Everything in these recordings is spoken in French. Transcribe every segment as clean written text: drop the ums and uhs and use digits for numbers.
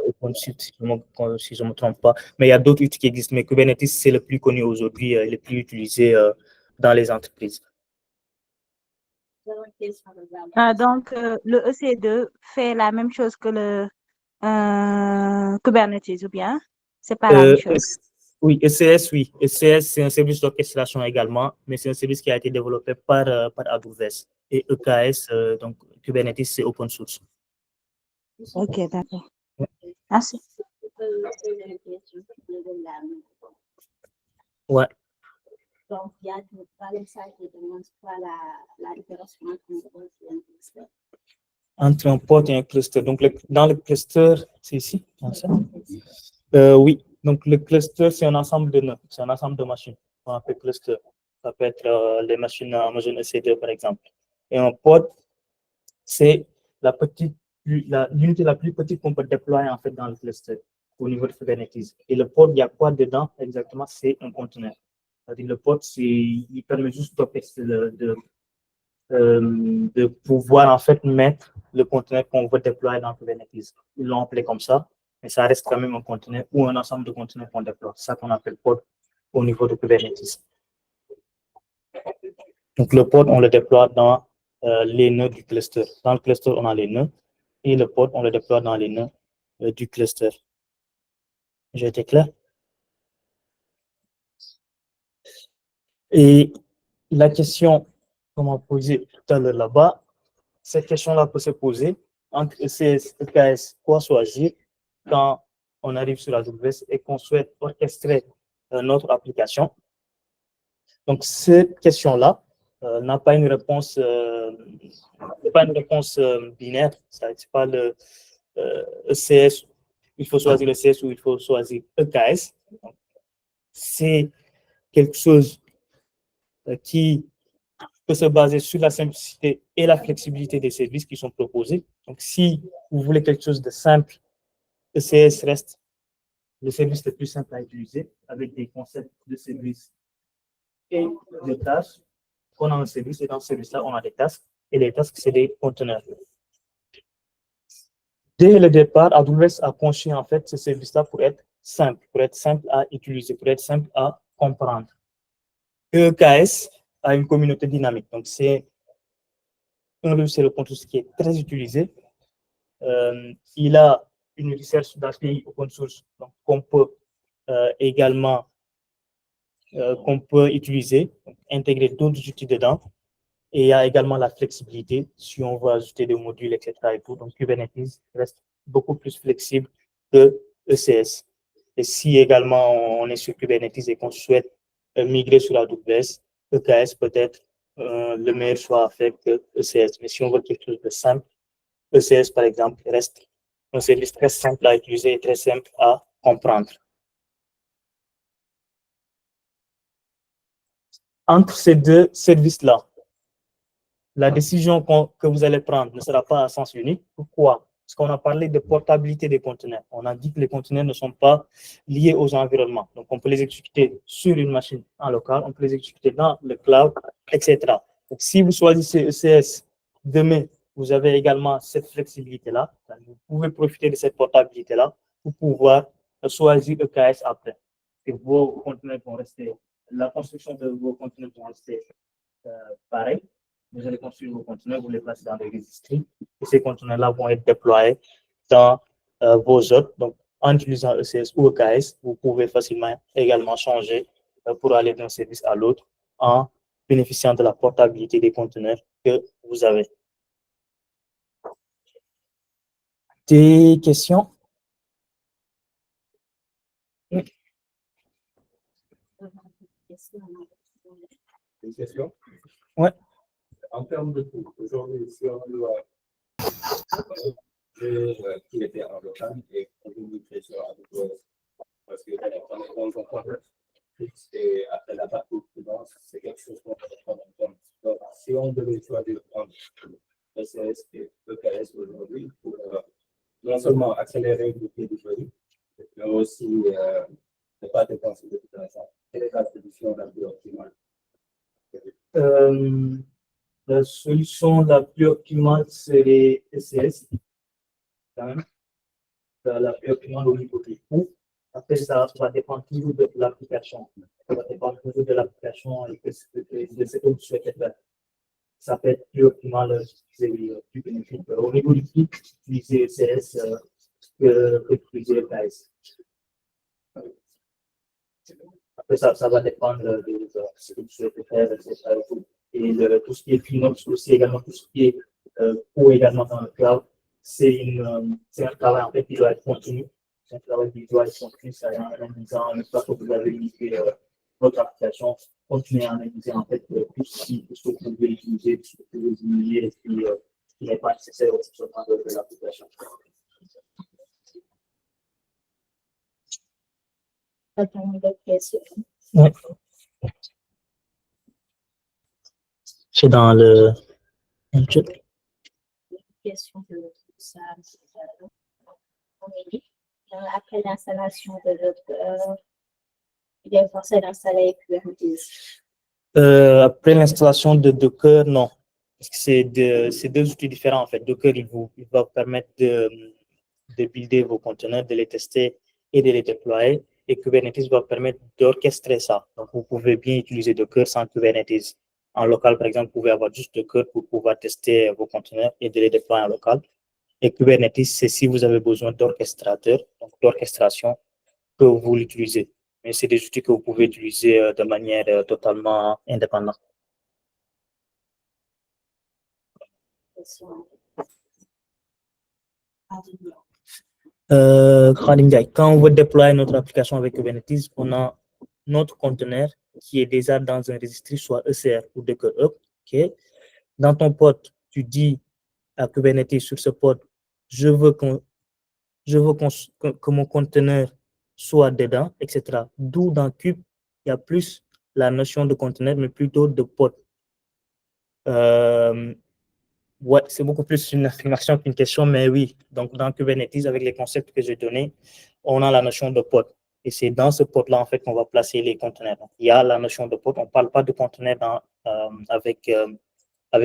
OpenShift, si je me trompe pas. Mais il y a d'autres outils qui existent, mais Kubernetes, c'est le plus connu aujourd'hui, le plus utilisé dans les entreprises. Donc, le EC2 fait la même chose que le Kubernetes, ou bien c'est pas la même Euh, chose? oui, ECS, oui. ECS, c'est un service d'orchestration également, mais c'est un service qui a été développé par AWS. Et EKS, donc Kubernetes, c'est open source. Ok, d'accord. Merci. Ouais. Donc, il y a pas le site qui demande quoi la différence Entre un pod et un cluster. Donc, dans le cluster, c'est ici. Oui, donc le cluster, c'est un ensemble de nœuds, c'est un ensemble de machines. On appelle cluster. Ça peut être les machines Amazon EC2, par exemple. Et un pod, c'est l'unité la plus petite qu'on peut déployer en fait dans le cluster au niveau de Kubernetes. Et le pod, il y a quoi dedans exactement? C'est un conteneur. C'est-à-dire le pod, il permet juste de pouvoir en fait mettre le conteneur qu'on veut déployer dans Kubernetes. Ils l'ont appelé comme ça, mais ça reste quand même un conteneur ou un ensemble de conteneurs qu'on déploie. C'est ça qu'on appelle pod au niveau de Kubernetes. Donc le pod, on le déploie dans les nœuds du cluster. Dans le cluster, on a les nœuds et le pod, on le déploie dans les nœuds du cluster. J'ai été clair? Et la question qu'on m'a posée tout à l'heure là-bas, cette question-là peut se poser entre ECS et EKS, quoi choisir quand on arrive sur AWS et qu'on souhaite orchestrer notre application. Donc, cette question-là n'a pas une réponse, binaire. C'est pas le ECS, il faut choisir le ECS ou il faut choisir EKS. C'est quelque chose qui peut se baser sur la simplicité et la flexibilité des services qui sont proposés. Donc, si vous voulez quelque chose de simple, ECS reste le service le plus simple à utiliser avec des concepts de service et de tâches. On a un service et dans ce service-là, on a des tasks et les tasks, c'est des conteneurs. Dès le départ, AWS a conçu en fait ce service-là pour être simple à utiliser, pour être simple à comprendre. EKS a une communauté dynamique, donc c'est un logiciel open source qui est très utilisé. Il a une recherche d'API open source qu'on peut également qu'on peut utiliser, intégrer d'autres outils dedans. Et il y a également la flexibilité si on veut ajouter des modules, etc. Et tout. Donc Kubernetes reste beaucoup plus flexible que ECS. Et si également on est sur Kubernetes et qu'on souhaite migrer sur AWS, EKS peut être le meilleur choix à faire que ECS. Mais si on veut quelque chose de simple, ECS, par exemple, reste un service très simple à utiliser et très simple à comprendre. Entre ces deux services-là, la décision que vous allez prendre ne sera pas à sens unique. Pourquoi? Parce qu'on a parlé de portabilité des conteneurs. On a dit que les conteneurs ne sont pas liés aux environnements. Donc, on peut les exécuter sur une machine en local, on peut les exécuter dans le cloud, etc. Donc, si vous choisissez ECS demain, vous avez également cette flexibilité-là. Vous pouvez profiter de cette portabilité-là pour pouvoir choisir EKS après. Et vos conteneurs vont rester, la construction de vos conteneurs vont rester pareil. Vous allez construire vos conteneurs, vous les placez dans des registries et ces conteneurs-là vont être déployés dans vos autres. Donc, en utilisant ECS ou EKS, vous pouvez facilement également changer pour aller d'un service à l'autre en bénéficiant de la portabilité des conteneurs que vous avez. Des questions? Une question? Ouais. En termes de coût, aujourd'hui, si on doit qui était en local et aujourd'hui qui est sur AWS, parce que on comprend et après la partie finance, c'est quelque chose qu'on peut prendre en compte. Donc, si on devait choisir de prendre ECS et EKS aujourd'hui pour non seulement accélérer le delivery, mais aussi ne pas dépenser de tout l'argent. Quelle est la solution la plus optimale? La solution la plus optimale serait ECS. la plus optimale au niveau du coût. Après, ça va dépendre toujours de l'application. Ça va dépendre toujours de l'application et de ce que vous souhaitez faire. Ça peut être plus optimal d'utiliser du bénéfice. Au niveau du prix, utiliser CS que utiliser PS. Après, ça va dépendre de ce que vous souhaitez faire, etc. Et tout ce qui est finance aussi, également tout ce qui est coût également dans le cloud, c'est un travail en fait qui doit être continu. C'est un travail qui doit être continu, ça en analysant, une fois que vous avez initié votre application, continuez à analyser en fait tout ce que vous pouvez utiliser, tout ce que vous pouvez utiliser et puis ce qui n'est pas nécessaire au fonctionnement de l'application. Oui. C'est dans le chat. Question de ça. Après l'installation de Docker, il est forcé d'installer Kubernetes. Après l'installation de Docker, non. Parce que c'est deux outils différents en fait. Docker, il va vous permettre de builder vos conteneurs, de les tester et de les déployer. Et Kubernetes va vous permettre d'orchestrer ça. Donc, vous pouvez bien utiliser Docker sans Kubernetes. En local, par exemple, vous pouvez avoir juste Docker pour pouvoir tester vos conteneurs et de les déployer en local. Et Kubernetes, c'est si vous avez besoin d'orchestrateur, donc d'orchestration, que vous l'utilisez. Mais c'est des outils que vous pouvez utiliser de manière totalement indépendante. Quand on veut déployer notre application avec Kubernetes, on a notre conteneur qui est déjà dans un registre, soit ECR ou Docker Hub. Okay? Dans ton pod, tu dis à Kubernetes sur ce pod, je veux que mon conteneur soit dedans, etc. D'où dans Kube, il y a plus la notion de conteneur, mais plutôt de pod. Ouais, c'est beaucoup plus une affirmation qu'une question, mais oui. Donc, dans Kubernetes, avec les concepts que j'ai donnés, on a la notion de pod. Et c'est dans ce pod-là, en fait, qu'on va placer les conteneurs. Donc, il y a la notion de pod. On ne parle pas de conteneur avec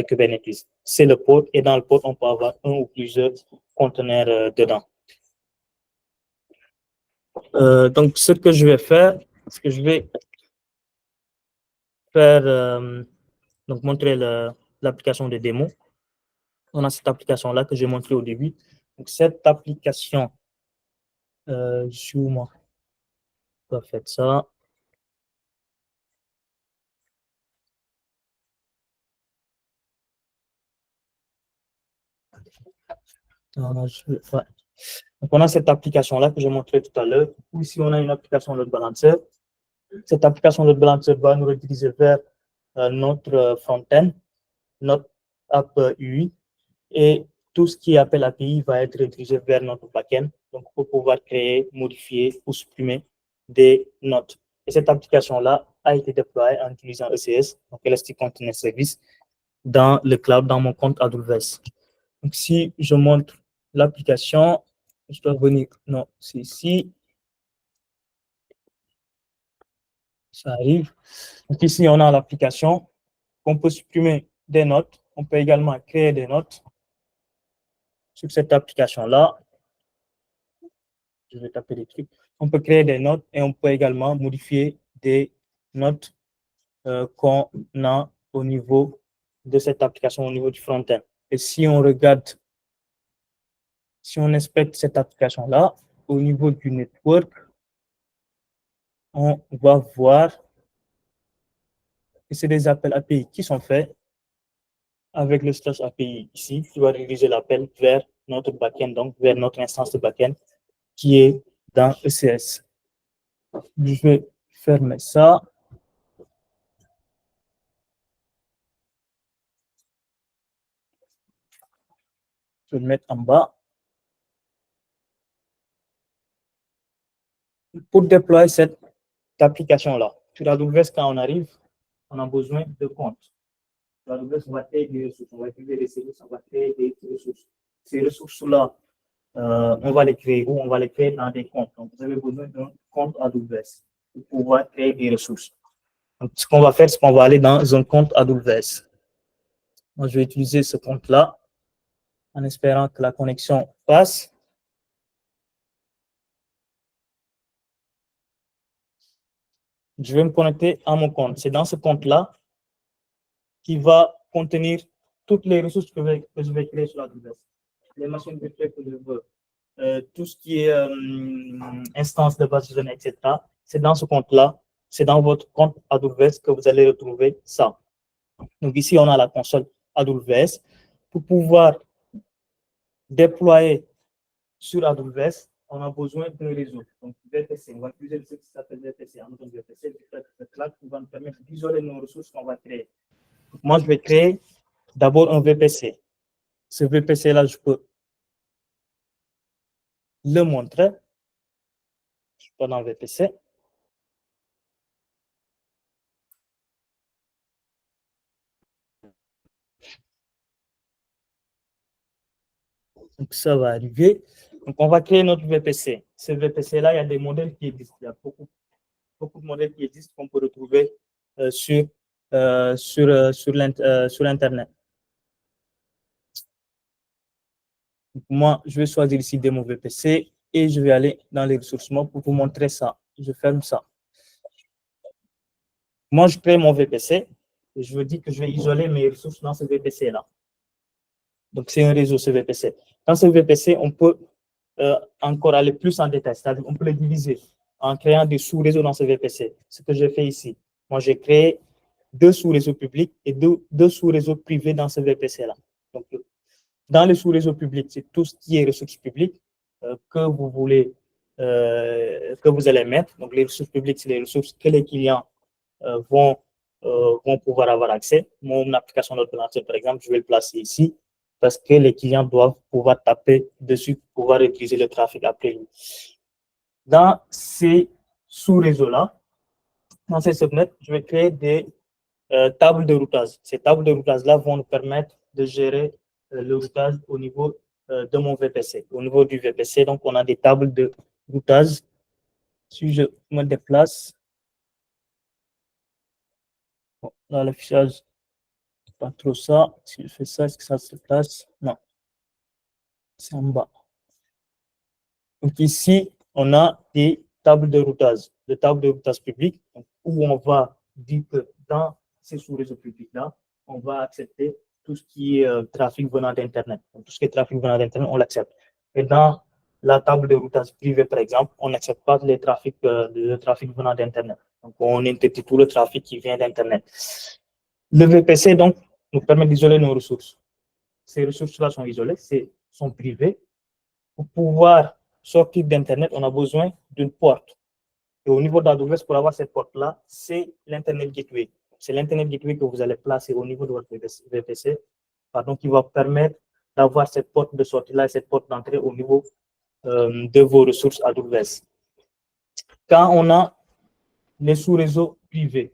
Kubernetes. C'est le pod, et dans le pod, on peut avoir un ou plusieurs conteneurs dedans. Donc, ce que je vais faire, c'est que je vais faire, donc montrer l'application de démo. On a cette application-là que j'ai montrée au début. Donc, cette application, je suis où moi? On va faire ça. Ouais. Donc, on a cette application-là que j'ai montrée tout à l'heure. Ici, on a une application load balancer. Cette application load balancer va nous rediriger vers notre front-end, notre app UI, et tout ce qui est appel API va être redirigé vers notre backend, donc pour pouvoir créer, modifier ou supprimer des notes. Et cette application-là a été déployée en utilisant ECS, donc Elastic Container Service, dans le cloud, dans mon compte AWS. Donc, si je montre l'application, je dois venir, non, c'est ici. Ça arrive. Donc, ici, on a l'application. On peut supprimer des notes. On peut également créer des notes sur cette application-là. Je vais taper des trucs. On peut créer des notes et on peut également modifier des notes qu'on a au niveau de cette application, au niveau du front-end. Et si on regarde, si on inspecte cette application-là, au niveau du network, on va voir que c'est des appels API qui sont faits avec le slash API ici, qui va diriger l'appel vers notre backend, donc vers notre instance de backend qui est dans ECS. Je vais fermer ça. Je vais le mettre en bas. Pour déployer cette application-là, sur AWS, quand on arrive, on a besoin de comptes. Sur AWS, on va créer des ressources, on va utiliser des services, on va créer des ressources. Ces ressources-là, on va les créer où? On va les créer dans des comptes. Donc, vous avez besoin d'un compte AWS pour pouvoir créer des ressources. Donc, ce qu'on va faire, c'est qu'on va aller dans un compte AWS. Moi, je vais utiliser ce compte-là en espérant que la connexion passe. je vais me connecter à mon compte. C'est dans ce compte-là qui va contenir toutes les ressources que je vais créer sur AWS. Les machines virtuelles que je veux, tout ce qui est instance de base de données, etc. C'est dans ce compte-là, c'est dans votre compte AWS que vous allez retrouver ça. Donc ici, on a la console AWS. Pour pouvoir déployer sur AWS, on a besoin d'un réseau. Donc VPC, on va utiliser ce qui s'appelle VPC, Amazon VPC, qui va nous permettre d'isoler nos ressources qu'on va créer. Donc, moi, je vais créer d'abord un VPC. Ce VPC-là, je peux le montrer. Je suis pas dans le VPC. Donc, ça va arriver. Donc, on va créer notre VPC. Ce VPC-là, il y a des modèles qui existent. Il y a beaucoup de modèles qui existent qu'on peut retrouver sur Internet. Donc, moi, je vais choisir ici Démo VPC et je vais aller dans les ressourcements pour vous montrer ça. Je ferme ça. Moi, je crée mon VPC et je veux dire que je vais isoler mes ressources dans ce VPC-là. Donc, c'est un réseau, ce VPC. Dans ce VPC, on peut encore aller plus en détail, c'est-à-dire on peut le diviser en créant des sous-réseaux dans ce VPC. Ce que j'ai fait ici. Moi, j'ai créé 2 sous-réseaux publics et 2 sous-réseaux privés dans ce VPC-là. Donc, dans les sous-réseaux publics, c'est tout ce qui est ressources publiques que vous voulez, que vous allez mettre. Donc, les ressources publiques, c'est les ressources que les clients vont pouvoir avoir accès. Mon application Load Balancer, par exemple, je vais le placer ici parce que les clients doivent pouvoir taper dessus pour pouvoir utiliser le trafic après lui. Dans ces sous-réseaux-là, dans ces subnets, je vais créer des tables de routage. Ces tables de routage-là vont nous permettre de gérer le routage au niveau de mon VPC. Au niveau du VPC, donc, on a des tables de routage. Si je me déplace, bon, là, l'affichage, pas trop ça. Si je fais ça, est-ce que ça se place? Non. C'est en bas. Donc, ici, on a des tables de routage publiques où on va dire que dans ces sous-réseaux publics-là, on va accepter tout ce qui est trafic venant d'Internet. Tout ce qui est trafic venant d'Internet, on l'accepte. Et dans la table de routage privé, par exemple, on n'accepte pas le trafic venant d'Internet. Donc, on interdit tout le trafic qui vient d'Internet. Le VPC, donc, nous permet d'isoler nos ressources. Ces ressources-là sont isolées, sont privées. Pour pouvoir sortir d'Internet, on a besoin d'une porte. Et au niveau d'AWS, pour avoir cette porte-là, c'est l'Internet Gateway. C'est l'Internet Gateway que vous allez placer au niveau de votre VPC, qui va permettre d'avoir cette porte de sortie-là et cette porte d'entrée au niveau de vos ressources AWS. Quand on a les sous-réseaux privés,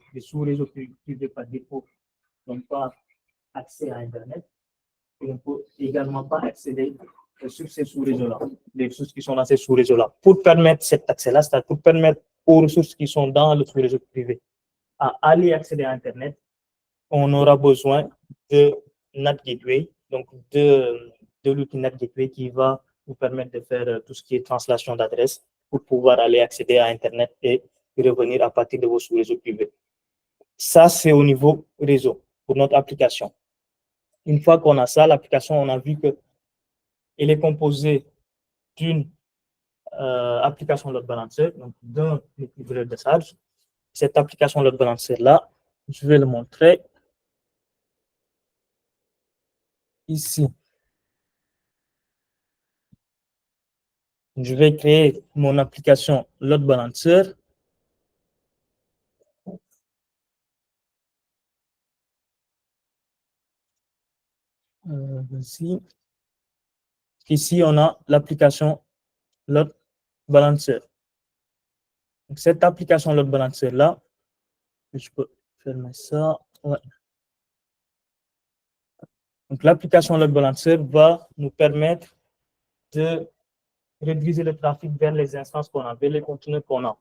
par défaut n'ont pas accès à Internet, et on ne peut également pas accéder sur ces sous-réseaux-là, les ressources qui sont dans ces sous-réseaux-là. Pour permettre cet accès-là, c'est-à-dire pour permettre aux ressources qui sont dans le sous-réseau privé à aller accéder à Internet, on aura besoin de NAT Gateway, donc de l'outil NAT Gateway qui va vous permettre de faire tout ce qui est translation d'adresse pour pouvoir aller accéder à Internet et revenir à partir de vos sous-réseaux privés. Ça, c'est au niveau réseau pour notre application. Une fois qu'on a ça, l'application, on a vu qu'elle est composée d'une application load balancer, donc d'un équilibreur de charge. Cette application load balancer-là, je vais le montrer ici. Je vais créer mon application load balancer. Ici, on a l'application load balancer. Donc, cette application load balancer-là, je peux fermer ça. Ouais. Donc, l'application load balancer va nous permettre de rediriger le trafic vers les instances qu'on a, vers les conteneurs qu'on a.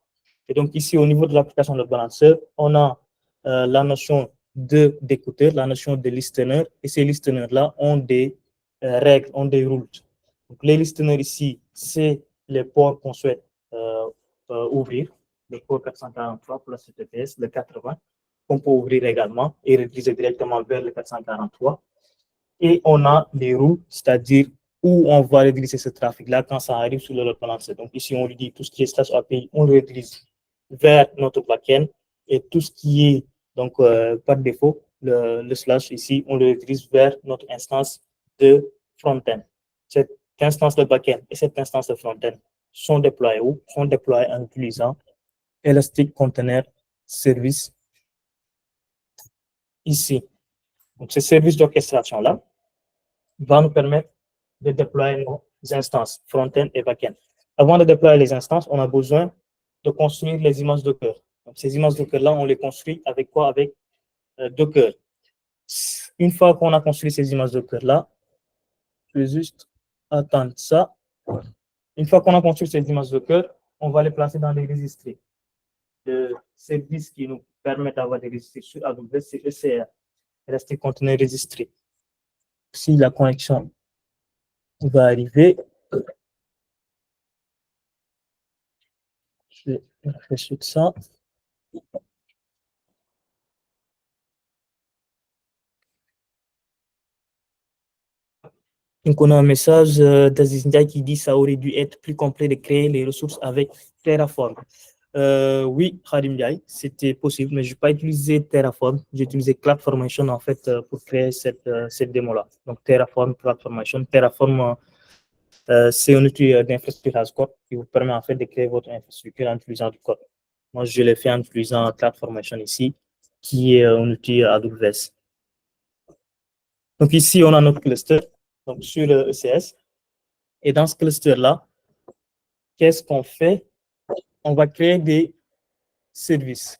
Et donc, ici, au niveau de l'application load balancer, on a la notion d'écouteur, la notion de listener, et ces listeners-là ont des règles, ont des rules. Donc, les listeners ici, c'est les ports qu'on souhaite ouvrir. le port 443 pour la CTPS, le 80, qu'on peut ouvrir également et rediriger directement vers le 443. Et on a les roues, c'est-à-dire où on va rediriger ce trafic-là quand ça arrive sur le load balancer. Donc ici, on lui dit tout ce qui est slash API, on le redirige vers notre backend et tout ce qui est, donc par défaut, le slash ici, on le redirige vers notre instance de front-end. Cette instance de backend et cette instance de front-end sont déployées où? Sont déployées en utilisant Elastic Container Service ici. Donc, ce service d'orchestration-là va nous permettre de déployer nos instances front-end et back-end. Avant de déployer les instances, on a besoin de construire les images Docker. Donc, ces images Docker-là, on les construit avec quoi? Avec Docker. Une fois qu'on a construit ces images Docker-là, je vais juste attendre ça. Une fois qu'on a construit ces images Docker, on va les placer dans les registres. Le service qui nous permet d'avoir des registres sur AWS, c'est ECR, Elastic Container Registry. Si la connexion va arriver, je vais réfléchir ça. Donc, on a un message d'Aziz Ndiaye qui dit que ça aurait dû être plus complet de créer les ressources avec Terraform. Oui, Khadim Ndiaye, c'était possible, mais je n'ai pas utilisé Terraform. J'ai utilisé CloudFormation en fait pour créer cette démo-là. Donc, Terraform, CloudFormation. Terraform, c'est un outil d'infrastructure as code qui vous permet en fait de créer votre infrastructure en utilisant du code. Moi, je l'ai fait en utilisant CloudFormation ici, qui est un outil AWS. Donc, ici, on a notre cluster. Donc, sur le ECS. Et dans ce cluster-là, qu'est-ce qu'on fait? On va créer des services.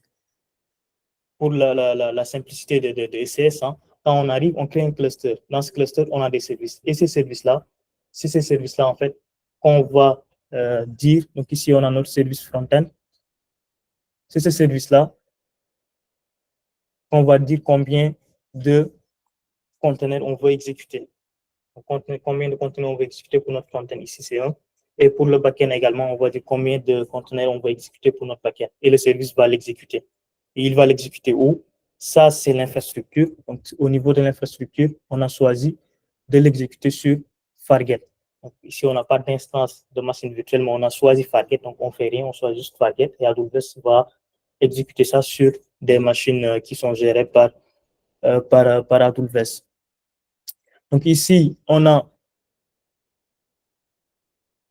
Pour la simplicité de ECS, hein. Quand on arrive, on crée un cluster. Dans ce cluster, on a des services. Et ces services-là, c'est ces services-là, en fait, qu'on va dire. Donc, ici, on a notre service front-end. C'est ce service-là qu'on va dire combien de conteneurs on veut exécuter. Combien de conteneurs on va exécuter pour notre front-end. Ici, c'est 1. Et pour le back-end également, on va dire combien de conteneurs on va exécuter pour notre back-end. Et le service va l'exécuter. Et il va l'exécuter où? Ça, c'est l'infrastructure. Donc, au niveau de l'infrastructure, on a choisi de l'exécuter sur Fargate. Donc, ici, on n'a pas d'instance de machine virtuelle, mais on a choisi Fargate. Donc, on ne fait rien, on choisit juste Fargate. Et AWS va exécuter ça sur des machines qui sont gérées par AWS. Donc, ici, on a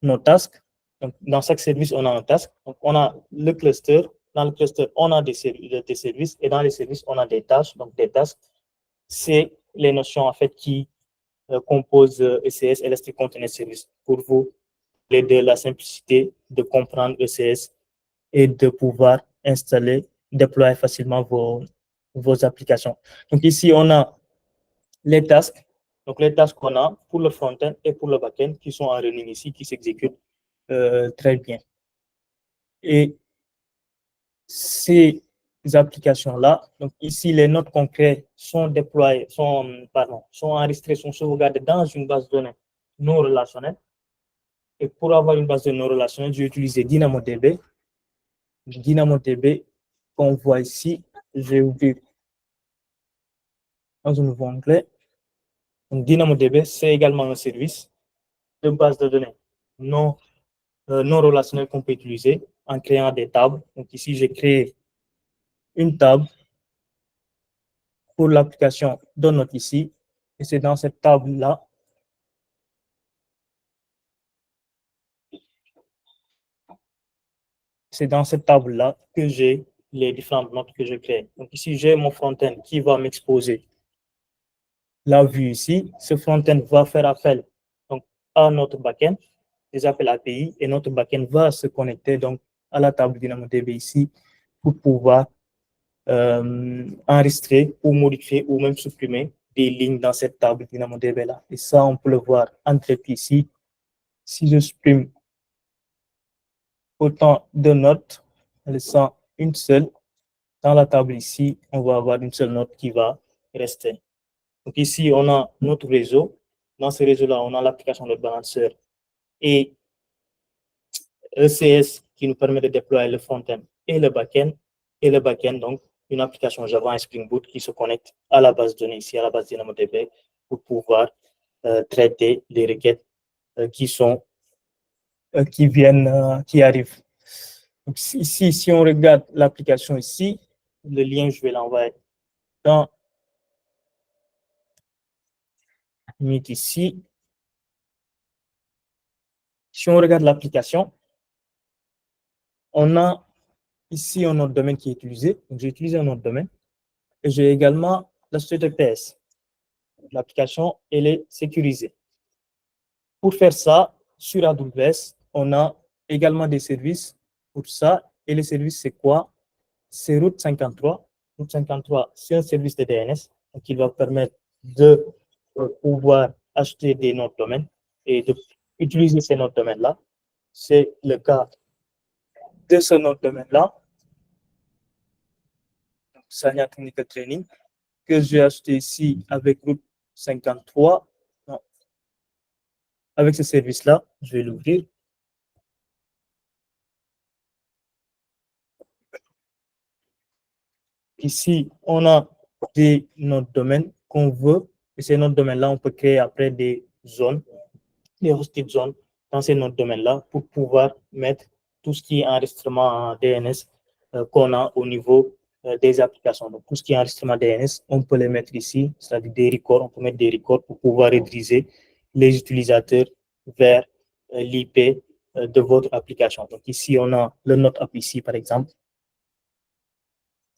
nos tasks. Donc, dans chaque service, on a un task. Donc, on a le cluster. Dans le cluster, on a des services. Et dans les services, on a des tâches. Donc, des tasks, c'est les notions en fait qui composent ECS, Elastic Container Service. Pour vous, de la simplicité de comprendre ECS et de pouvoir installer, déployer facilement vos applications. Donc, ici, on a les tasks. Donc, les tâches qu'on a pour le front-end et pour le back-end qui sont en running ici, qui s'exécutent très bien. Et ces applications-là, donc ici, les notes concrètes sont déployées, sont enregistrées, sont sauvegardées dans une base de données non relationnelle. Et pour avoir une base de données non relationnelle, j'ai utilisé DynamoDB. DynamoDB, qu'on voit ici, je vais ouvrir dans un nouveau onglet. Donc, DynamoDB, c'est également un service de base de données non relationnel qu'on peut utiliser en créant des tables. Donc ici, j'ai créé une table pour l'application de note ici. Et c'est dans cette table-là que j'ai les différentes notes que je crée. Donc ici, j'ai mon front-end qui va m'exposer la vue ici. Ce front-end va faire appel donc, à notre back-end, des appels API, et notre back-end va se connecter donc, à la table DynamoDB ici pour pouvoir enregistrer ou modifier ou même supprimer des lignes dans cette table DynamoDB là. Et ça, on peut le voir en direct ici. Si je supprime autant de notes, en laissant une seule, dans la table ici, on va avoir une seule note qui va rester. Donc ici, on a notre réseau. Dans ce réseau-là, on a l'application de balanceur et ECS qui nous permet de déployer le front-end et le back-end, donc une application Java et Spring Boot qui se connecte à la base de données ici, à la base DynamoDB, pour pouvoir traiter les requêtes qui arrivent. Donc, ici, si on regarde l'application ici, le lien, je vais l'envoyer dans Meet ici. Si on regarde l'application, on a ici un autre domaine qui est utilisé. Donc, j'ai utilisé un autre domaine. Et j'ai également la HTTPS. L'application, elle est sécurisée. Pour faire ça, sur AWS, on a également des services pour ça. Et les services, c'est quoi? C'est Route 53. Route 53, c'est un service de DNS qui va permettre de pouvoir acheter des noms de domaine et d'utiliser ces noms de domaine-là. C'est le cas de ce nom de domaine-là. Sanya Technical Training, que j'ai acheté ici avec Route 53. Non. Avec ce service-là, je vais l'ouvrir. Ici, on a des noms de domaine qu'on veut. Et ces noms de domaine-là, on peut créer après des zones, des hosted zones dans ces noms de domaine-là pour pouvoir mettre tout ce qui est enregistrement en DNS qu'on a au niveau des applications. Donc, tout ce qui est enregistrement DNS, on peut les mettre ici, c'est-à-dire des records. On peut mettre des records pour pouvoir rediriger les utilisateurs vers l'IP de votre application. Donc, ici, on a le Note App ici, par exemple,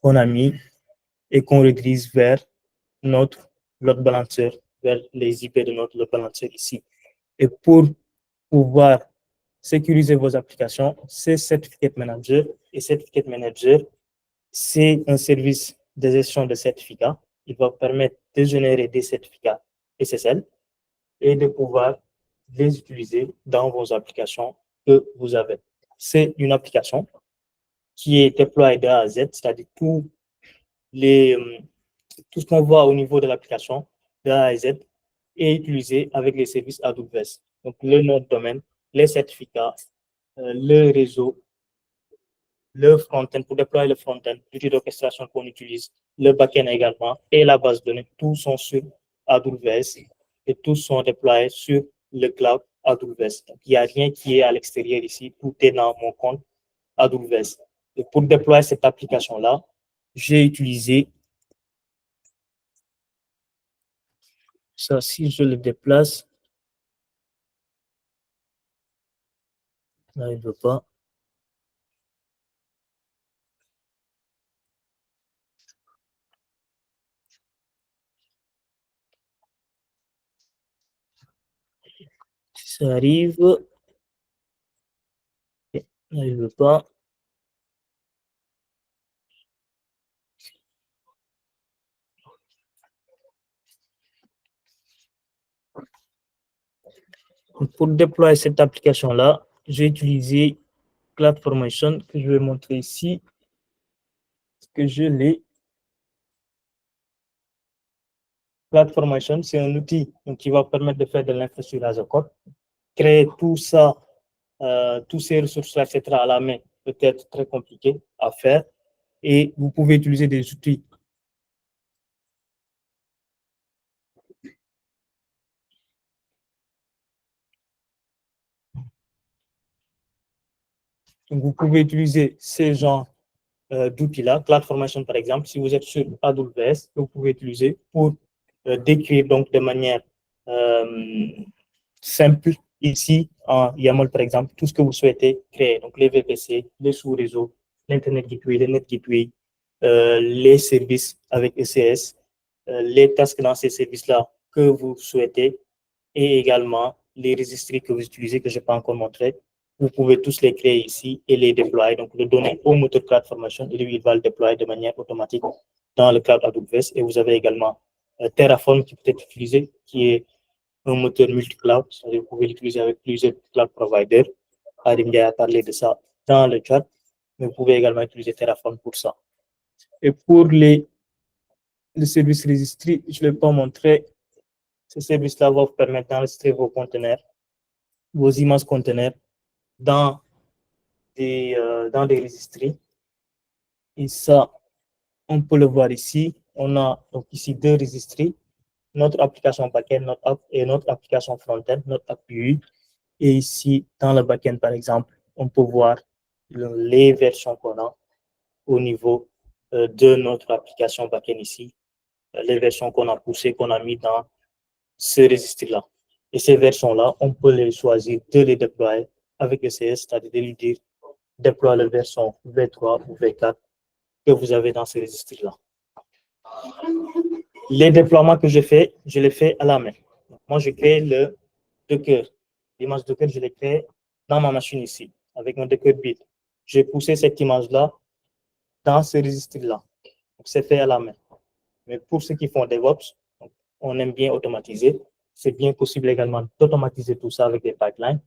qu'on a mis et qu'on redirige vers notre load balancer, vers les IP de notre load balancer ici. Et pour pouvoir sécuriser vos applications, c'est Certificate Manager. Et Certificate Manager, c'est un service de gestion de certificats. Il va permettre de générer des certificats SSL et de pouvoir les utiliser dans vos applications que vous avez. C'est une application qui est déployée de A à Z, c'est-à-dire tout ce qu'on voit au niveau de l'application de A à Z est utilisé avec les services AWS. Donc, le nom de domaine, les certificats, le réseau, le front-end, pour déployer le front-end, l'outil d'orchestration qu'on utilise, le back-end également, et la base de données, tous sont sur AWS et tous sont déployés sur le cloud AWS. Donc, il n'y a rien qui est à l'extérieur ici, tout est dans mon compte AWS. Et pour déployer cette application-là, j'ai utilisé ça. Si je le déplace, là, il ne veut pas. Si ça arrive, là, il ne veut pas. Pour déployer cette application-là, j'ai utilisé CloudFormation que je vais montrer ici. Que je l'ai. CloudFormation, c'est un outil qui va permettre de faire de l'infrastructure as a code. Créer tout ça, toutes ces ressources-là, etc. à la main, peut être très compliqué à faire. Et vous pouvez utiliser des outils. Donc, vous pouvez utiliser ces genres d'outils-là, CloudFormation par exemple, si vous êtes sur AWS, vous pouvez utiliser pour décrire donc de manière simple ici en YAML par exemple, tout ce que vous souhaitez créer. Donc les VPC, les sous-réseaux, l'Internet Gateway, le Net Gateway, les services avec ECS, les tasks dans ces services-là que vous souhaitez et également les registries que vous utilisez que je n'ai pas encore montré. Vous pouvez tous les créer ici et les déployer. Donc, le donner au moteur CloudFormation et lui, il va le déployer de manière automatique dans le cloud AWS. Et vous avez également Terraform qui peut être utilisé, qui est un moteur multi-cloud. C'est-à-dire que vous pouvez l'utiliser avec plusieurs cloud providers. Arim a parlé de ça dans le chat. Mais vous pouvez également utiliser Terraform pour ça. Et pour les services registry, je ne l'ai pas montré. Ce service-là va vous permettre d'enregistrer vos conteneurs, vos immenses conteneurs dans des registries Et ça, on peut le voir ici. On a donc ici deux registres. Notre application backend, notre app et notre application front-end, notre API. Et ici, dans le backend, par exemple, on peut voir les versions qu'on a au niveau de notre application backend ici, les versions qu'on a poussées, qu'on a mis dans ce registre-là. Et ces versions-là, on peut les choisir de les déployer avec ECS, c'est-à-dire de lui dire déploie la version V3 ou V4 que vous avez dans ce registre-là. Les déploiements que je fais, je les fais à la main. Moi, je crée le Docker. L'image Docker, je l'ai créée dans ma machine ici, avec mon Docker build. J'ai poussé cette image-là dans ce registre-là. C'est fait à la main. Mais pour ceux qui font DevOps, on aime bien automatiser. C'est bien possible également d'automatiser tout ça avec des pipelines.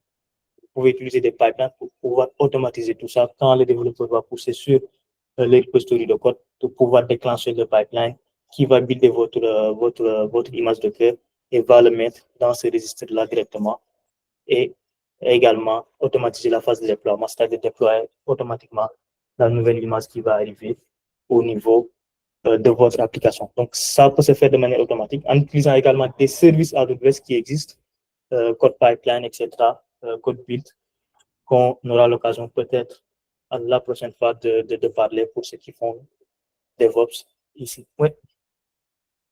Vous pouvez utiliser des pipelines pour pouvoir automatiser tout ça quand le développeur va pousser sur les repositories de code pour pouvoir déclencher le pipeline qui va builder votre image de cœur et va le mettre dans ce registre-là directement et également automatiser la phase de déploiement, c'est-à-dire déployer automatiquement la nouvelle image qui va arriver au niveau de votre application. Donc, ça peut se faire de manière automatique en utilisant également des services AWS qui existent, code pipeline, etc., code build, qu'on aura l'occasion peut-être la prochaine fois de parler pour ceux qui font DevOps ici. Oui.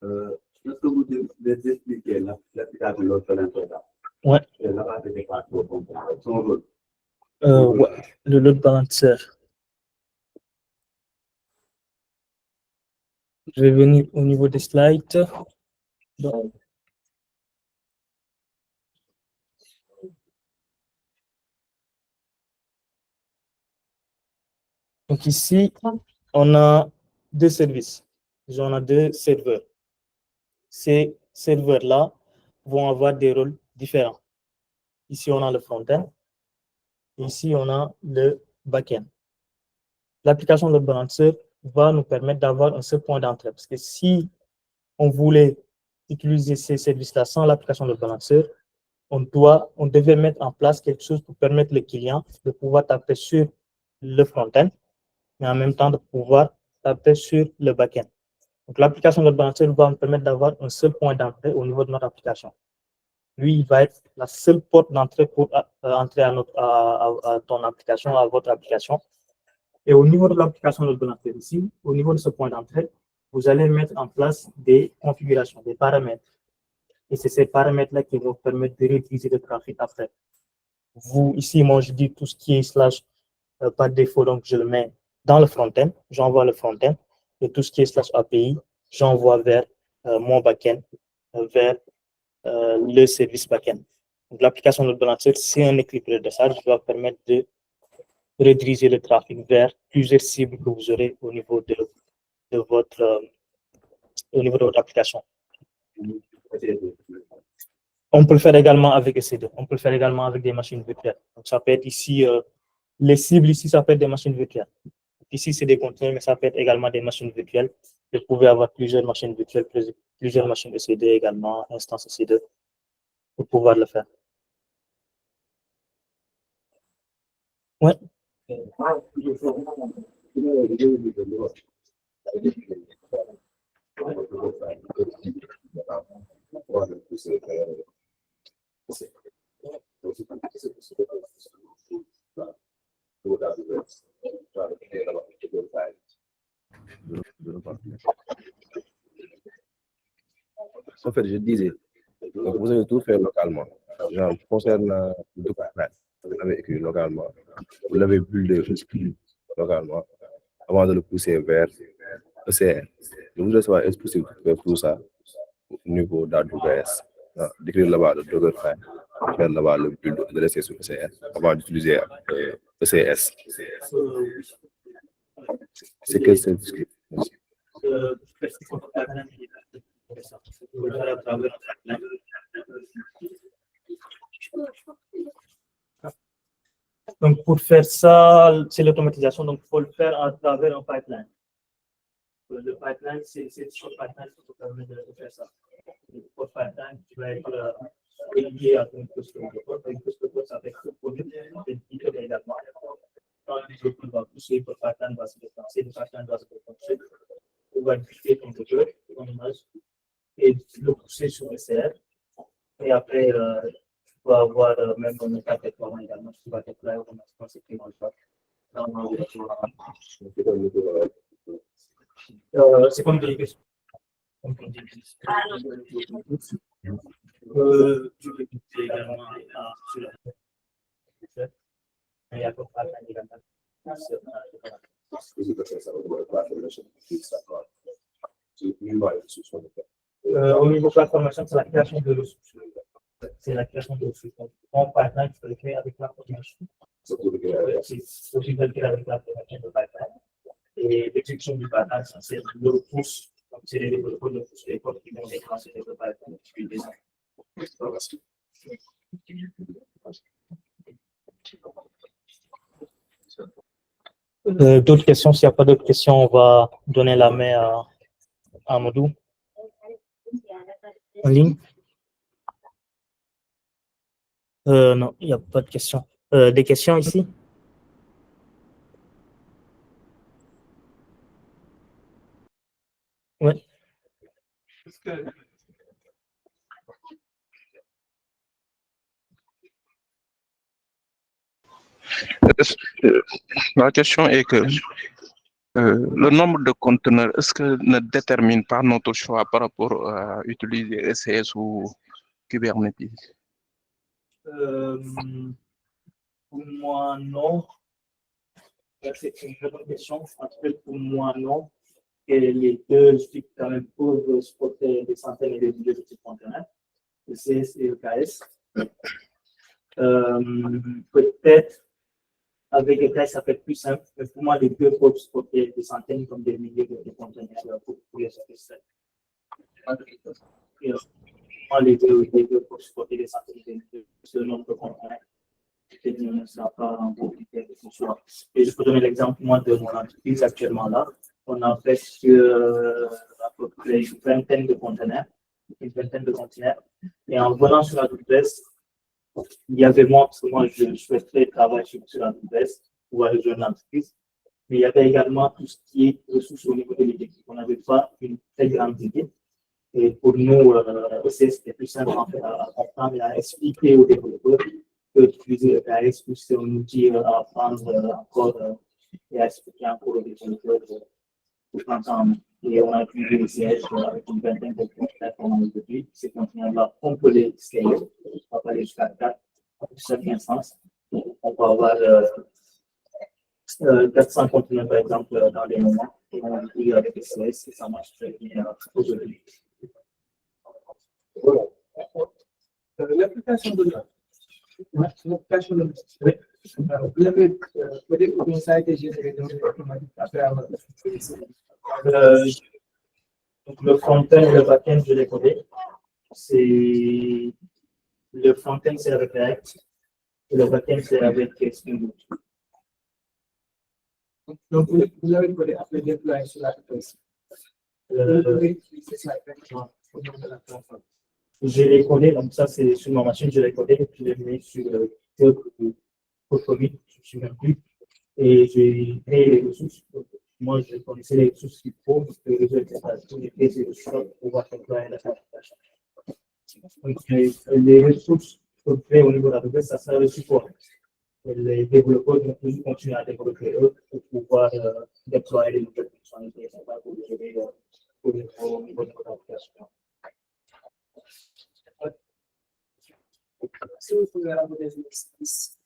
Est-ce que vous devez expliquer l'application de l'autre là? Oui. Ouais. Le load balancer. Je vais venir au niveau des slides. Donc, ici, on a deux services. On a deux serveurs. Ces serveurs-là vont avoir des rôles différents. Ici, on a le front-end. Ici, on a le back-end. L'application load balancer va nous permettre d'avoir un seul point d'entrée. Parce que si on voulait utiliser ces services-là sans l'application load balancer, on devait mettre en place quelque chose pour permettre le client de pouvoir taper sur le front-end, mais en même temps de pouvoir taper sur le back-end. Donc, l'application load balancer va nous permettre d'avoir un seul point d'entrée au niveau de notre application. Lui, il va être la seule porte d'entrée pour entrer à ton application, à votre application. Et au niveau de l'application load balancer ici, au niveau de ce point d'entrée, vous allez mettre en place des configurations, des paramètres. Et c'est ces paramètres-là qui vont permettre de réutiliser le trafic après. Vous, ici, moi, je dis tout ce qui est slash par défaut, donc je le mets dans le front-end, j'envoie le front-end, et tout ce qui est slash API, j'envoie vers mon back-end, vers le service back-end. Donc, l'application load balancer, c'est un équilibre de charge qui va permettre de rediriger le trafic vers plusieurs cibles que vous aurez au niveau de votre application. On peut le faire également avec EC2. On peut le faire également avec des machines virtuelles. Donc, ça peut être ici, les cibles ici, ça peut être des machines virtuelles. Ici, c'est des conteneurs, mais ça peut être également des machines virtuelles. Vous pouvez avoir plusieurs machines virtuelles, plusieurs machines EC2 également, instances EC2, pour pouvoir le faire. Oui. En fait, je disais, donc vous avez tout fait localement. Genre, concernant le pipeline, vous l'avez écrit localement. Vous l'avez buildé localement avant de le pousser vers ECR. Je voudrais savoir, est-ce possible de faire tout ça au niveau d'AWS, d'écrire là-bas le Dockerfile, faire là-bas le build, de laisser sur ECR avant d'utiliser ECS. C'est quel service? Donc, pour faire ça, c'est l'automatisation. Donc, il faut le faire à travers un pipeline. Le pipeline, c'est sur le pipeline qui vous permet de faire ça. Pour le pipeline, tu vas être lié à une custom code. Une custom code, ça fait que produire des également. Quand développeur va pousser, le pipeline va se déplacer, le pipeline va se déplacer, on va exécuter ton code, ton image, et le pousser sur le CR. Et après, tu vas avoir même un état de déploiement également qui va déployer automatiquement ces clients de pack. C'est comme des questions. Tu peux cliquer également sur la il y a pas au niveau platformation, c'est la création de ressources. C'est la création de ressources. Donc, en pipeline, tu peux le créer avec la formation. C'est possible de le créer avec la formation de pipeline. Et l'exécution du pipeline, c'est le repousse. Donc, c'est les développeurs de pousse les codes qui vont déclencher le pipeline. D'autres questions? S'il n'y a pas d'autres questions, on va donner la main à Amadou. En ligne? Non, il n'y a pas de questions. Des questions ici? Oui. La question est que le nombre de conteneurs, est-ce que ne détermine pas notre choix par rapport à utiliser SCS ou Kubernetes? Pour moi, non. C'est une très bonne question. En tout cas, pour moi, non. Et les deux suites quand même peuvent supporter des centaines et des milliers de petits conteneurs, le CS et le KS. Peut-être avec le KS, ça peut être plus simple, mais pour moi, les deux peuvent supporter des centaines comme des milliers de conteneurs pour les services. Moi, les deux peuvent supporter des centaines et des milliers de nombre de conteneurs. Ne sera pas compliqué que ce soit. Et je peux donner l'exemple, moi, de mon entreprise actuellement là. On a presque à peu près une vingtaine de conteneurs. Et en venant sur AWS, il y avait moi, parce que moi, je souhaiterais travailler sur AWS ou aller rejoindre l'entreprise. Mais il y avait également tout ce qui est ressources au niveau de l'équipe. On n'avait pas une très grande équipe. Et pour nous, c'était plus simple en fait, à comprendre et à expliquer aux développeurs d'utiliser le KS, plus c'est un outil à apprendre encore et à expliquer encore aux développeurs pour ensemble. Et on a utilisé le siège avec une vingtaine de conteneurs qu'on a depuis. Ces conteneurs-là, on peut les scaler, on va aller jusqu'à 4, chaque instance. On peut avoir 400 conteneurs, par exemple, dans les moments. Et on utilise avec le CS et ça marche très bien aujourd'hui. Voilà. L'application de l'application de vous avez peut-être que ça a été géré donc le front-end et le back-end, je l'ai codé. Le front-end, c'est avec React et le back-end, c'est avec Spring Boot. Donc, vous avez codé après déployer sur l'application. Je l'ai codé, donc ça c'est sur ma machine, je l'ai codé, je l'ai mis sur le Covid, je ne me souviens plus, et j'ai créé les ressources. Moi, je connaissais les ressources qu'il faut, parce que j'ai créé ces ressources pour pouvoir déployer la tâche. Donc, les ressources qu'on crée au niveau de la AWS, ça sert le support. Et les développeurs vont toujours continuer à développer eux pour pouvoir déployer les nouvelles fonctionnalités pour gérer au niveau de notre application. Si vous pouvez avoir des exercices.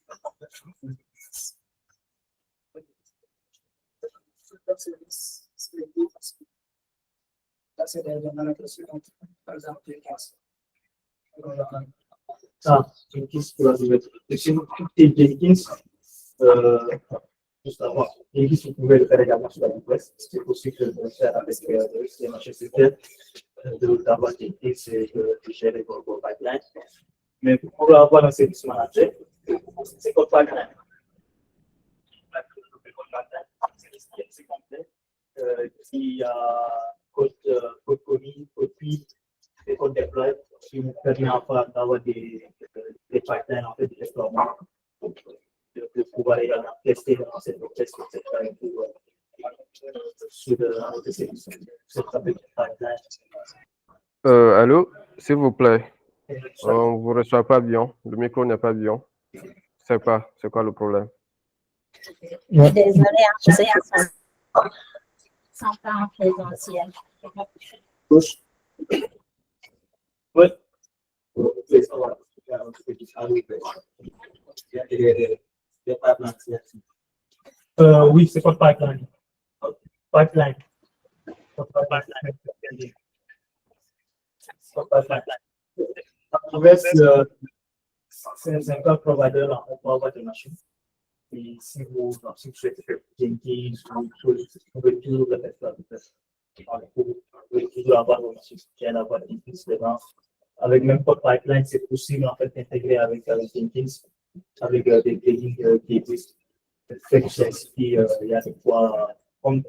Par exemple, Jenkins pour la nouvelle. Si vous quittez Jenkins, juste avant, Jenkins, vous pouvez le faire également sur la AWS. C'est possible de le faire avec les machines secrètes, d'avoir Jenkins et de gérer vos pipelines. Mais pour avoir un service manager, c'est code pipeline. C'est complet. Il y a code commis, code puis, et code deploy qui nous permet d'avoir des pipelines en fait de déploiement. de pouvoir également tester dans cette test, etc. Sur cette fabrique de pipeline. Allô, s'il vous plaît, on ne vous reçoit pas bien, le micro n'est pas bien. Je ne sais pas, c'est quoi le problème? Désolée, c'est sans pas en présentiel. Oui. Oui, c'est quoi pipeline? Pipeline. En fait, c'est un cloud provider là, on peut avoir des machines. Et si vous souhaitez faire Jenkins, vous pouvez toujours le faire. Vous pouvez toujours avoir vos machines qui viennent avoir Jenkins dedans. Avec même pas de pipeline, c'est possible en fait d'intégrer avec Jenkins, avec des plugins qui existent. Fait que il y a des fois, comme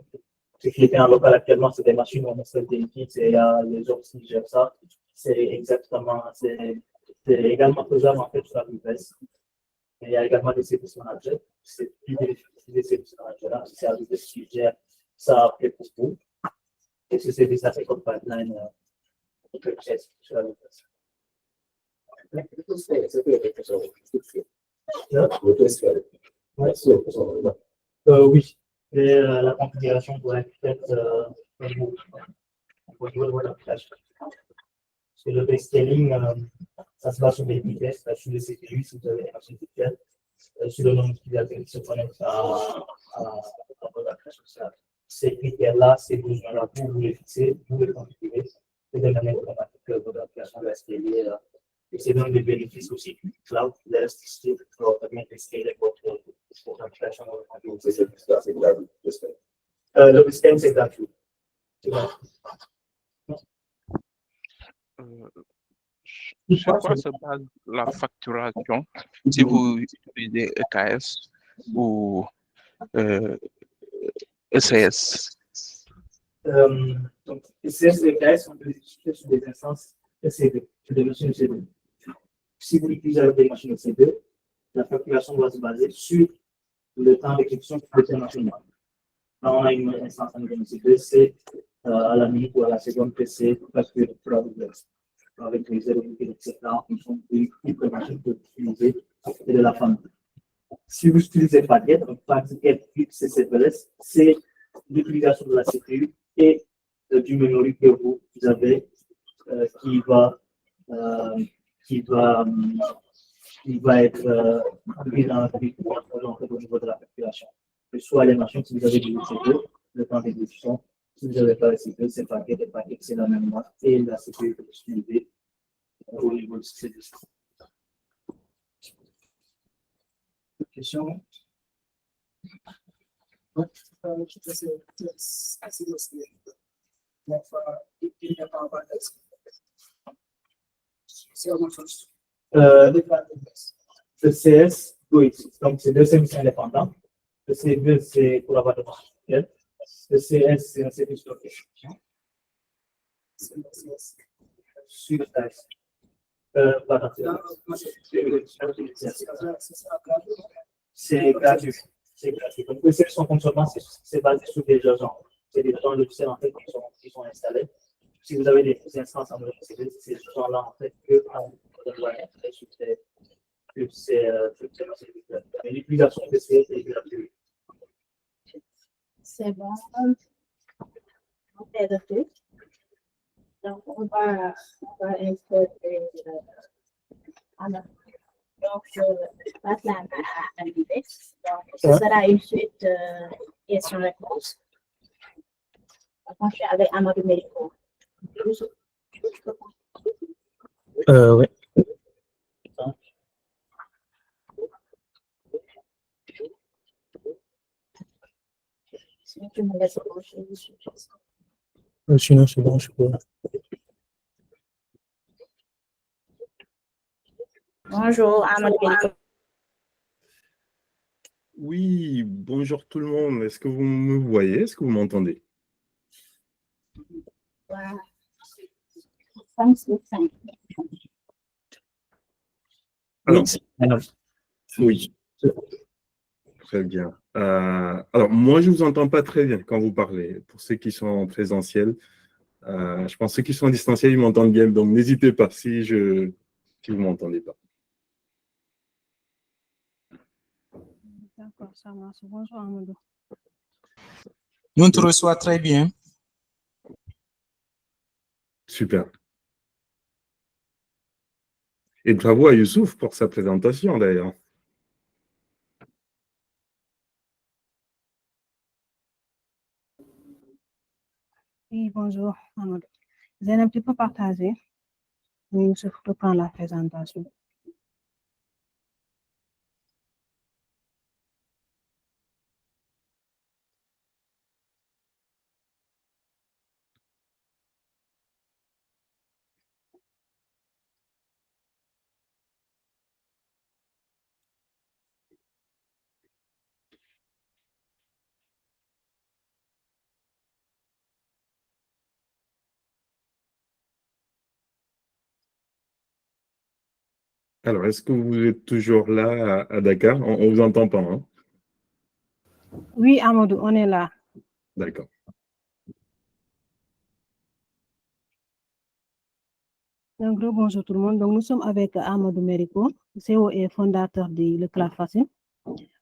ce qui est en local actuellement, c'est des machines où on installe Jenkins et il y a les autres qui gèrent ça. C'est exactement, c'est également faisable en fait sur la VPS. Il y a également des services managers. C'est plus difficile des services managers là, c'est la VPS qui gère ça après pour vous. Et ce service-là, c'est comme pipeline sur la VPS. Oui, et la configuration doit être faite au niveau de l'application. Sur le base scaling, ça se base sur des vitesses, sur le CPU, si vous avez une machine virtuelle, sur le nombre d'utilisateurs qui se connectent à votre application. Ces critères-là, ces besoins-là, vous les fixez, vous les configurez, et de manière automatique que votre application va scaler. Et c'est donc des bénéfices aussi du cloud, de l'élasticité, pour permettre de scaler votre application. Le système, c'est gratuit. Sur quoi se base la facturation si vous utilisez EKS ou ECS? Donc, ECS et EKS, on peut les utiliser sur des instances EC2, sur des machines EC2. Si vous l'utilisez avec des machines EC2, la facturation doit se baser sur le temps d'exécution de cette machine. Quand on a une instance en EC2, c'est à la minute ou à la seconde que c'est facturé pour la WS. Avec les erreurs, etc., en fonction du type de machine que vous utilisez et de la famille. Si vous utilisez Packet, donc Packet CCPLS, c'est l'utilisation de la CPU et du memory que vous avez qui va être mis dans au niveau de la facturation. Que soit les machines, si vous avez des CPU, le temps d'exécution. Si vous n'avez pas la CPU, c'est Packet et Packet, c'est la même boîte et la CPU que vous utilisez au niveau du service. Question? Le CS, oui, donc c'est deux services indépendants. Le C2, c'est pour avoir de matériel. Le CS, c'est un service d'orchestration. Sur le texte. C'est gratuit. C'est gratuit. Donc, le CS, son fonctionnement, c'est basé sur des agents. C'est des agents logiciels en fait qui sont installés. Si vous avez des instances en mode CD, c'est ces gens-là en fait que on doit installer sur ces machines. Mais l'utilisation de CS est gratuite. C'est bon. On fait de tout. Donc, on va introduire. Donc, je passe à l'idée. Donc, ce sera une suite questions-réponses. On fait avec Amadou Médico. Oui. Sinon, tu me laisses pencher dessus. Sinon, c'est bon, je peux. Bonjour, Amadou Médico. Oui, bonjour tout le monde. Est-ce que vous me voyez? Est-ce que vous m'entendez? Voilà. 5 sur 5. Alors, oui. Très bien. Alors, moi, je ne vous entends pas très bien quand vous parlez. Pour ceux qui sont en présentiel, je pense que ceux qui sont en distanciel, ils m'entendent bien. Donc, n'hésitez pas si vous ne m'entendez pas. D'accord, ça marche. Bonjour, Amadou. Nous te reçoit très bien. Super. Et bravo à Youssouf pour sa présentation, d'ailleurs. Oui, bonjour, Amadou. Vous avez un petit peu partagé. Oui, je reprends la présentation. Alors, est-ce que vous êtes toujours là à Dakar? On ne vous entend pas, hein? Oui, Amadou, on est là. D'accord. Donc, bonjour tout le monde. Donc, nous sommes avec Amadou Meriko, CEO et fondateur de Le Cloud Facile.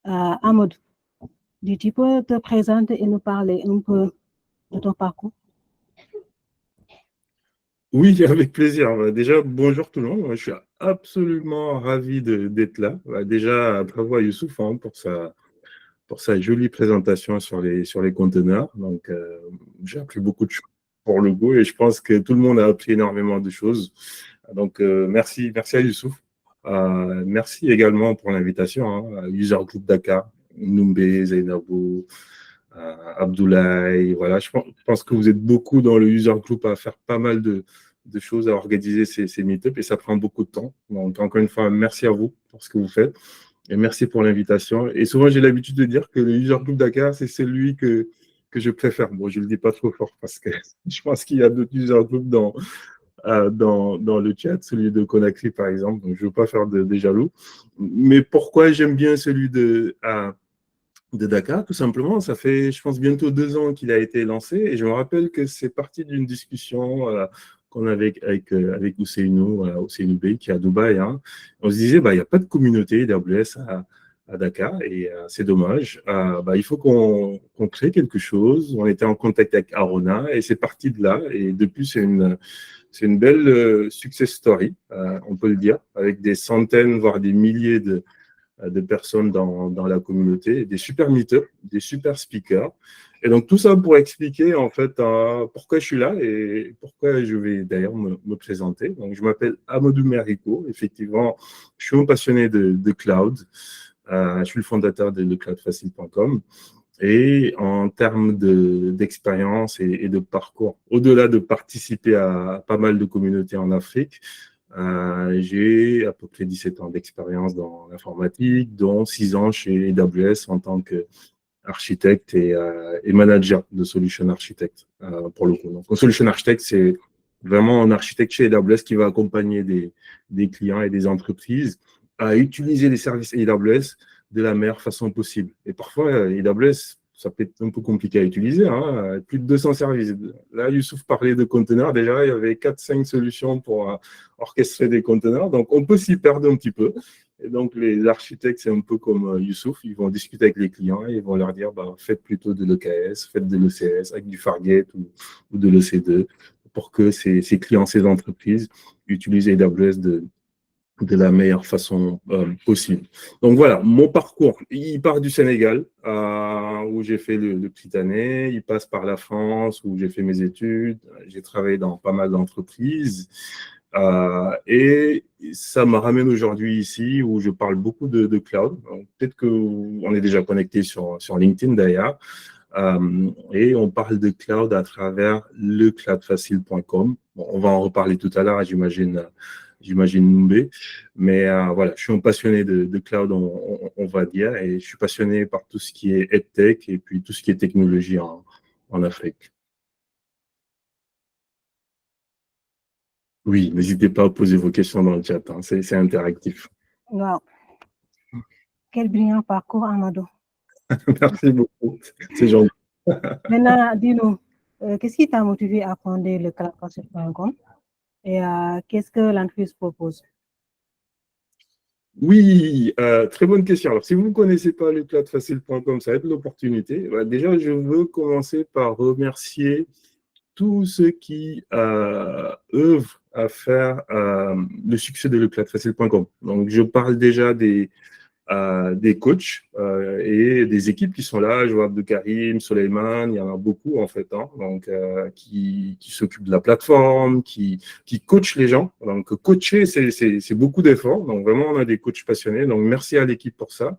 Amadou, tu peux te présenter et nous parler un peu de ton parcours? Oui, avec plaisir. Déjà, bonjour tout le monde. Je suis absolument ravi d'être là. Déjà, bravo à Youssouf, hein, pour sa jolie présentation sur les conteneurs. Donc, j'ai appris beaucoup de choses pour le coup et je pense que tout le monde a appris énormément de choses. Donc, merci à Youssouf. Merci également pour l'invitation, hein, à User Group Dakar, Noumbe, Zainabou, Abdoulaye. Voilà, je pense que vous êtes beaucoup dans le User Group à faire pas mal de choses, à organiser ces meet-ups et ça prend beaucoup de temps. Donc, encore une fois, merci à vous pour ce que vous faites. Et merci pour l'invitation. Et souvent, j'ai l'habitude de dire que le User Group Dakar, c'est celui que je préfère. Bon, je ne le dis pas trop fort parce que je pense qu'il y a d'autres User Groups dans le chat, celui de Conakry, par exemple. Donc, je ne veux pas faire de jaloux. Mais pourquoi j'aime bien celui de Dakar? Tout simplement, ça fait, je pense, bientôt 2 ans qu'il a été lancé. Et je me rappelle que c'est parti d'une discussion qu'on avait avec Ousseinou, Ousseinou Bey, qui est à Dubaï. Hein. On se disait, il n'y a pas de communauté d'AWS à Dakar et c'est dommage. Il faut qu'on crée quelque chose. On était en contact avec Arona et c'est parti de là. Et depuis, c'est une belle success story, on peut le dire, avec des centaines, voire des milliers de personnes dans la communauté, des super meet-ups, des super speakers. Et donc, tout ça pour expliquer, en fait, pourquoi je suis là et pourquoi je vais d'ailleurs me présenter. Donc, je m'appelle Amadou Meriko. Effectivement, je suis un passionné de cloud. Je suis le fondateur de lecloudfacile.com. Et en termes d'expérience et de parcours, au-delà de participer à pas mal de communautés en Afrique, j'ai à peu près 17 ans d'expérience dans l'informatique, dont 6 ans chez AWS en tant qu'architecte et manager de solution architect pour le coup. Donc, un solution architect, c'est vraiment un architecte chez AWS qui va accompagner des clients et des entreprises à utiliser les services AWS de la meilleure façon possible. Et parfois, AWS, ça peut être un peu compliqué à utiliser, hein, plus de 200 services. Là, Youssouf parlait de conteneurs. Déjà, il y avait 4-5 solutions pour orchestrer des conteneurs. Donc, on peut s'y perdre un petit peu. Et donc, les architectes, c'est un peu comme Youssouf. Ils vont discuter avec les clients et ils vont leur dire, faites plutôt de l'EKS, faites de l'ECS avec du Fargate ou de l'EC2 pour que ces clients, ces entreprises utilisent AWS de la meilleure façon possible. Donc voilà, mon parcours, il part du Sénégal, où j'ai fait le petit année, il passe par la France, où j'ai fait mes études, j'ai travaillé dans pas mal d'entreprises, et ça me ramène aujourd'hui ici, où je parle beaucoup de cloud. Peut-être qu'on est déjà connecté sur LinkedIn d'ailleurs, et on parle de cloud à travers lecloudfacile.com. Bon, on va en reparler tout à l'heure, j'imagine Noumbe. Mais voilà, je suis un passionné de cloud, on va dire, et je suis passionné par tout ce qui est EdTech et puis tout ce qui est technologie en Afrique. Oui, n'hésitez pas à poser vos questions dans le chat, hein, c'est interactif. Wow. Quel brillant parcours, Amadou. Merci beaucoup. C'est gentil. Maintenant, dis-nous, qu'est-ce qui t'a motivé à fonder le cloudfacile.com et qu'est-ce que l'entreprise propose? Oui, très bonne question. Alors, si vous ne connaissez pas le cloudfacile.com, ça va être l'opportunité. Déjà, je veux commencer par remercier tous ceux qui œuvrent à faire le succès de lecloudfacile.com. Donc, je parle déjà des coachs et des équipes qui sont là. Je vois Abdelkarim, Soleiman, il y en a beaucoup en fait, hein, donc, qui s'occupent de la plateforme, qui coachent les gens. Donc, coacher, c'est beaucoup d'efforts. Donc, vraiment, on a des coachs passionnés. Donc, merci à l'équipe pour ça.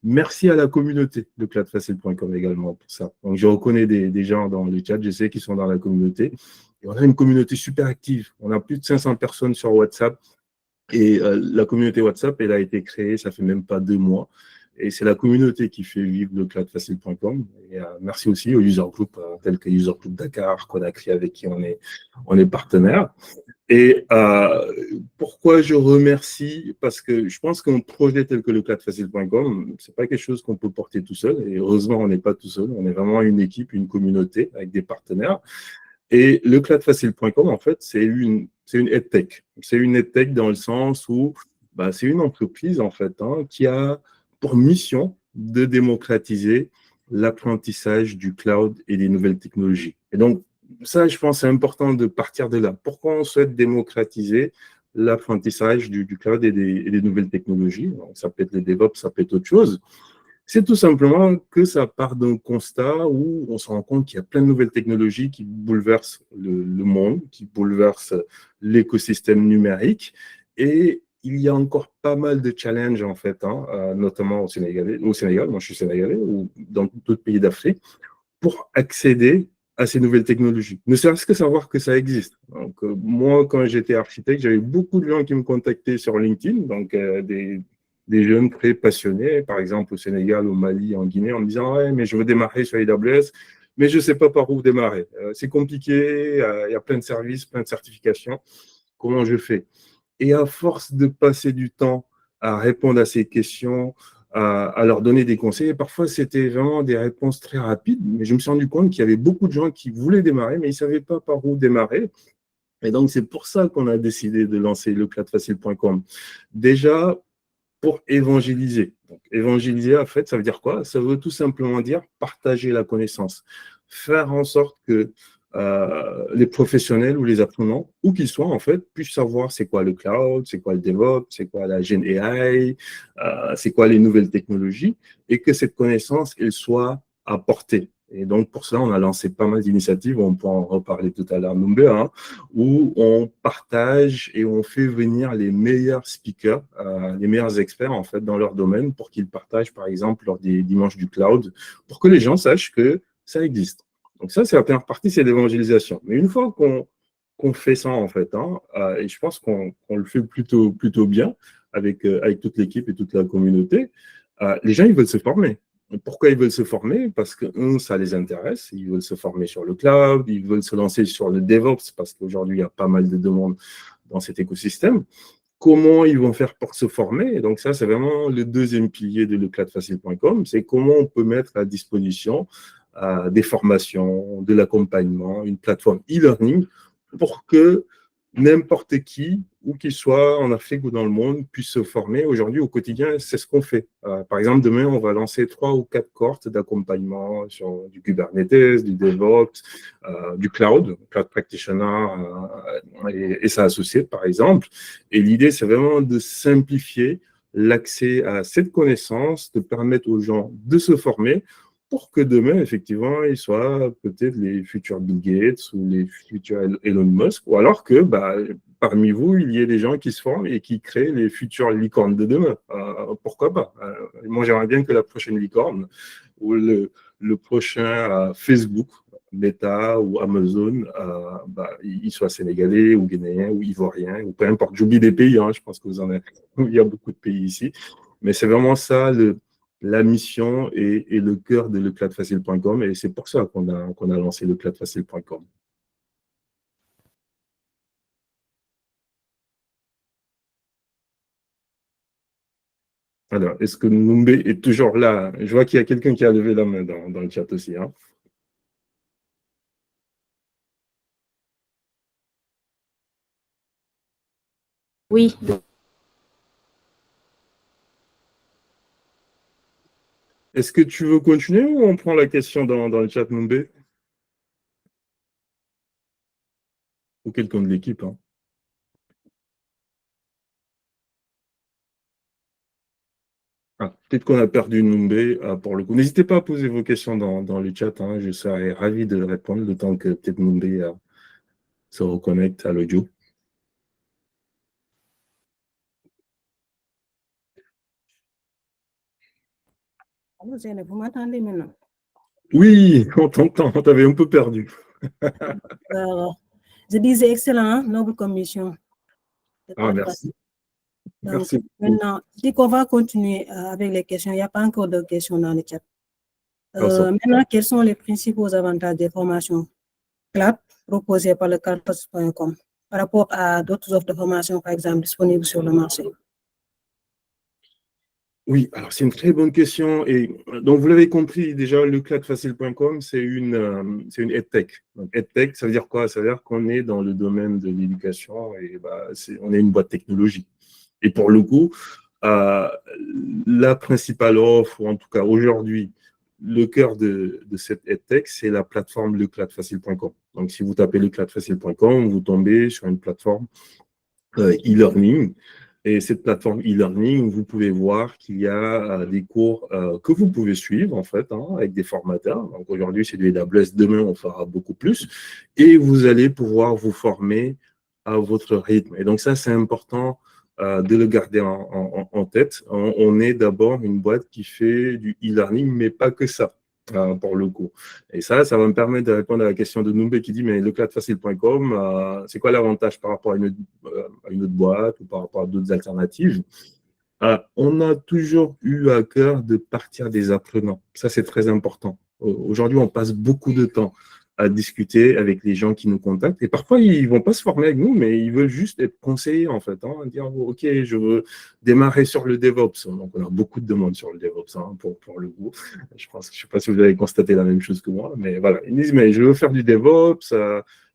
Merci à la communauté de cloudfacile.com également pour ça. Donc, je reconnais des gens dans le chat, je sais qu'ils sont dans la communauté. Et on a une communauté super active. On a plus de 500 personnes sur WhatsApp. Et la communauté WhatsApp, elle a été créée, ça fait même pas 2 mois. Et c'est la communauté qui fait vivre le cloudfacile.com. Et merci aussi aux user group tels que User Group Dakar, Conakry, avec qui on est partenaire. Et pourquoi je remercie? Parce que je pense qu'un projet tel que le cloudfacile.com, c'est pas quelque chose qu'on peut porter tout seul. Et heureusement, on n'est pas tout seul. On est vraiment une équipe, une communauté avec des partenaires. Et le cloudfacile.com, en fait, c'est une EdTech. C'est une EdTech dans le sens où c'est une entreprise, en fait, hein, qui a pour mission de démocratiser l'apprentissage du cloud et des nouvelles technologies. Et donc, ça, je pense, c'est important de partir de là. Pourquoi on souhaite démocratiser l'apprentissage du cloud et des nouvelles technologies? Donc, ça peut être les DevOps, ça peut être autre chose. C'est tout simplement que ça part d'un constat où on se rend compte qu'il y a plein de nouvelles technologies qui bouleversent le monde, qui bouleversent l'écosystème numérique. Et il y a encore pas mal de challenges, en fait, hein, notamment au Sénégal, moi je suis sénégalais, ou dans d'autres pays d'Afrique, pour accéder à ces nouvelles technologies. Ne serait-ce que savoir que ça existe. Donc, moi, quand j'étais architecte, j'avais beaucoup de gens qui me contactaient sur LinkedIn, donc des jeunes très passionnés, par exemple au Sénégal, au Mali, en Guinée, en me disant « Ouais, mais je veux démarrer sur AWS, mais je ne sais pas par où démarrer. C'est compliqué, il y a plein de services, plein de certifications. Comment je fais ?» Et à force de passer du temps à répondre à ces questions, à leur donner des conseils, et parfois c'était vraiment des réponses très rapides, mais je me suis rendu compte qu'il y avait beaucoup de gens qui voulaient démarrer, mais ils ne savaient pas par où démarrer. Et donc, c'est pour ça qu'on a décidé de lancer le cloudfacile.com. Déjà, pour évangéliser. Donc, évangéliser, en fait, ça veut dire quoi? Ça veut tout simplement dire partager la connaissance. Faire en sorte que les professionnels ou les apprenants, où qu'ils soient, en fait, puissent savoir c'est quoi le cloud, c'est quoi le DevOps, c'est quoi la Gen AI, c'est quoi les nouvelles technologies, et que cette connaissance, elle soit apportée. Et donc, pour cela, on a lancé pas mal d'initiatives, on pourra en reparler tout à l'heure, Noumbé, hein, où on partage et on fait venir les meilleurs speakers, les meilleurs experts, en fait, dans leur domaine, pour qu'ils partagent, par exemple, lors des dimanches du cloud, pour que les gens sachent que ça existe. Donc ça, c'est la première partie, c'est l'évangélisation. Mais une fois qu'on fait ça, en fait, hein, et je pense qu'on le fait plutôt bien avec toute l'équipe et toute la communauté, les gens, ils veulent se former. Pourquoi ils veulent se former? Parce que, ça les intéresse. Ils veulent se former sur le cloud, ils veulent se lancer sur le DevOps, parce qu'aujourd'hui, il y a pas mal de demandes dans cet écosystème. Comment ils vont faire pour se former? Et donc ça, c'est vraiment le deuxième pilier de lecloudfacile.com, c'est comment on peut mettre à disposition des formations, de l'accompagnement, une plateforme e-learning pour que n'importe qui, où qu'il soit en Afrique ou dans le monde, puisse se former. Aujourd'hui, au quotidien, c'est ce qu'on fait. Par exemple, demain, on va lancer 3 ou 4 cohortes d'accompagnement sur du Kubernetes, du DevOps, du cloud practitioner et sa associée, par exemple. Et l'idée, c'est vraiment de simplifier l'accès à cette connaissance, de permettre aux gens de se former pour que demain, effectivement, ils soient peut-être les futurs Bill Gates ou les futurs Elon Musk, ou alors que parmi vous, il y ait des gens qui se forment et qui créent les futures licornes de demain. Pourquoi pas? Moi, j'aimerais bien que la prochaine licorne ou le prochain Facebook, Meta ou Amazon, il soit sénégalais ou guinéen ou ivoirien, ou peu importe. J'oublie des pays, hein, je pense que vous en avez, il y a beaucoup de pays ici. Mais c'est vraiment ça la mission et le cœur de lecloudfacile.com, et c'est pour ça qu'on a lancé lecloudfacile.com. Alors, est-ce que Noumbé est toujours là? Je vois qu'il y a quelqu'un qui a levé la main dans le chat aussi. Hein. Oui. Est-ce que tu veux continuer ou on prend la question dans le chat Noumbé? Ou quelqu'un de l'équipe, hein. Ah, peut-être qu'on a perdu Noumbé pour le coup. N'hésitez pas à poser vos questions dans le chat. Hein. Je serai ravi de répondre le temps que peut-être Noumbé se reconnecte à l'audio. Allô, Zeynep, vous m'entendez maintenant? Oui, on t'entend. On t'avait un peu perdu. Je disais excellent, noble commission. Ah, merci. Donc, Merci beaucoup. maintenant, je dis qu'on va continuer avec les questions. Il n'y a pas encore de questions dans le chat. Maintenant, quels sont les principaux avantages des formations CLAP proposées par le CALPAS.com par rapport à d'autres offres de formation, par exemple, disponibles sur le marché? Oui, alors c'est une très bonne question. Et donc, vous l'avez compris, déjà, le cladfacile.com, c'est une EdTech. Donc, EdTech, ça veut dire quoi? Ça veut dire qu'on est dans le domaine de l'éducation et on est une boîte technologique. Et pour le coup, la principale offre, ou en tout cas aujourd'hui, le cœur de cette EdTech, c'est la plateforme lecladfacile.com. Donc, si vous tapez lecladfacile.com, vous tombez sur une plateforme e-learning. Et cette plateforme e-learning, vous pouvez voir qu'il y a des cours que vous pouvez suivre, en fait, hein, avec des formateurs. Donc, aujourd'hui, c'est du AWS. Demain, on fera beaucoup plus. Et vous allez pouvoir vous former à votre rythme. Et donc, ça, c'est important de le garder en tête. On est d'abord une boîte qui fait du e-learning, mais pas que ça. Pour le coup. Et ça va me permettre de répondre à la question de Noumbé qui dit, mais lecladfacile.com, c'est quoi l'avantage par rapport à une autre boîte ou par rapport à d'autres alternatives? On a toujours eu à cœur de partir des apprenants. Ça, c'est très important. Aujourd'hui, on passe beaucoup de temps à discuter avec les gens qui nous contactent. Et parfois, ils ne vont pas se former avec nous, mais ils veulent juste être conseillés, en fait. Hein, dire, OK, je veux démarrer sur le DevOps. Donc, on a beaucoup de demandes sur le DevOps, hein, pour le coup. Je ne sais pas si vous avez constaté la même chose que moi, mais voilà. Ils disent, mais je veux faire du DevOps.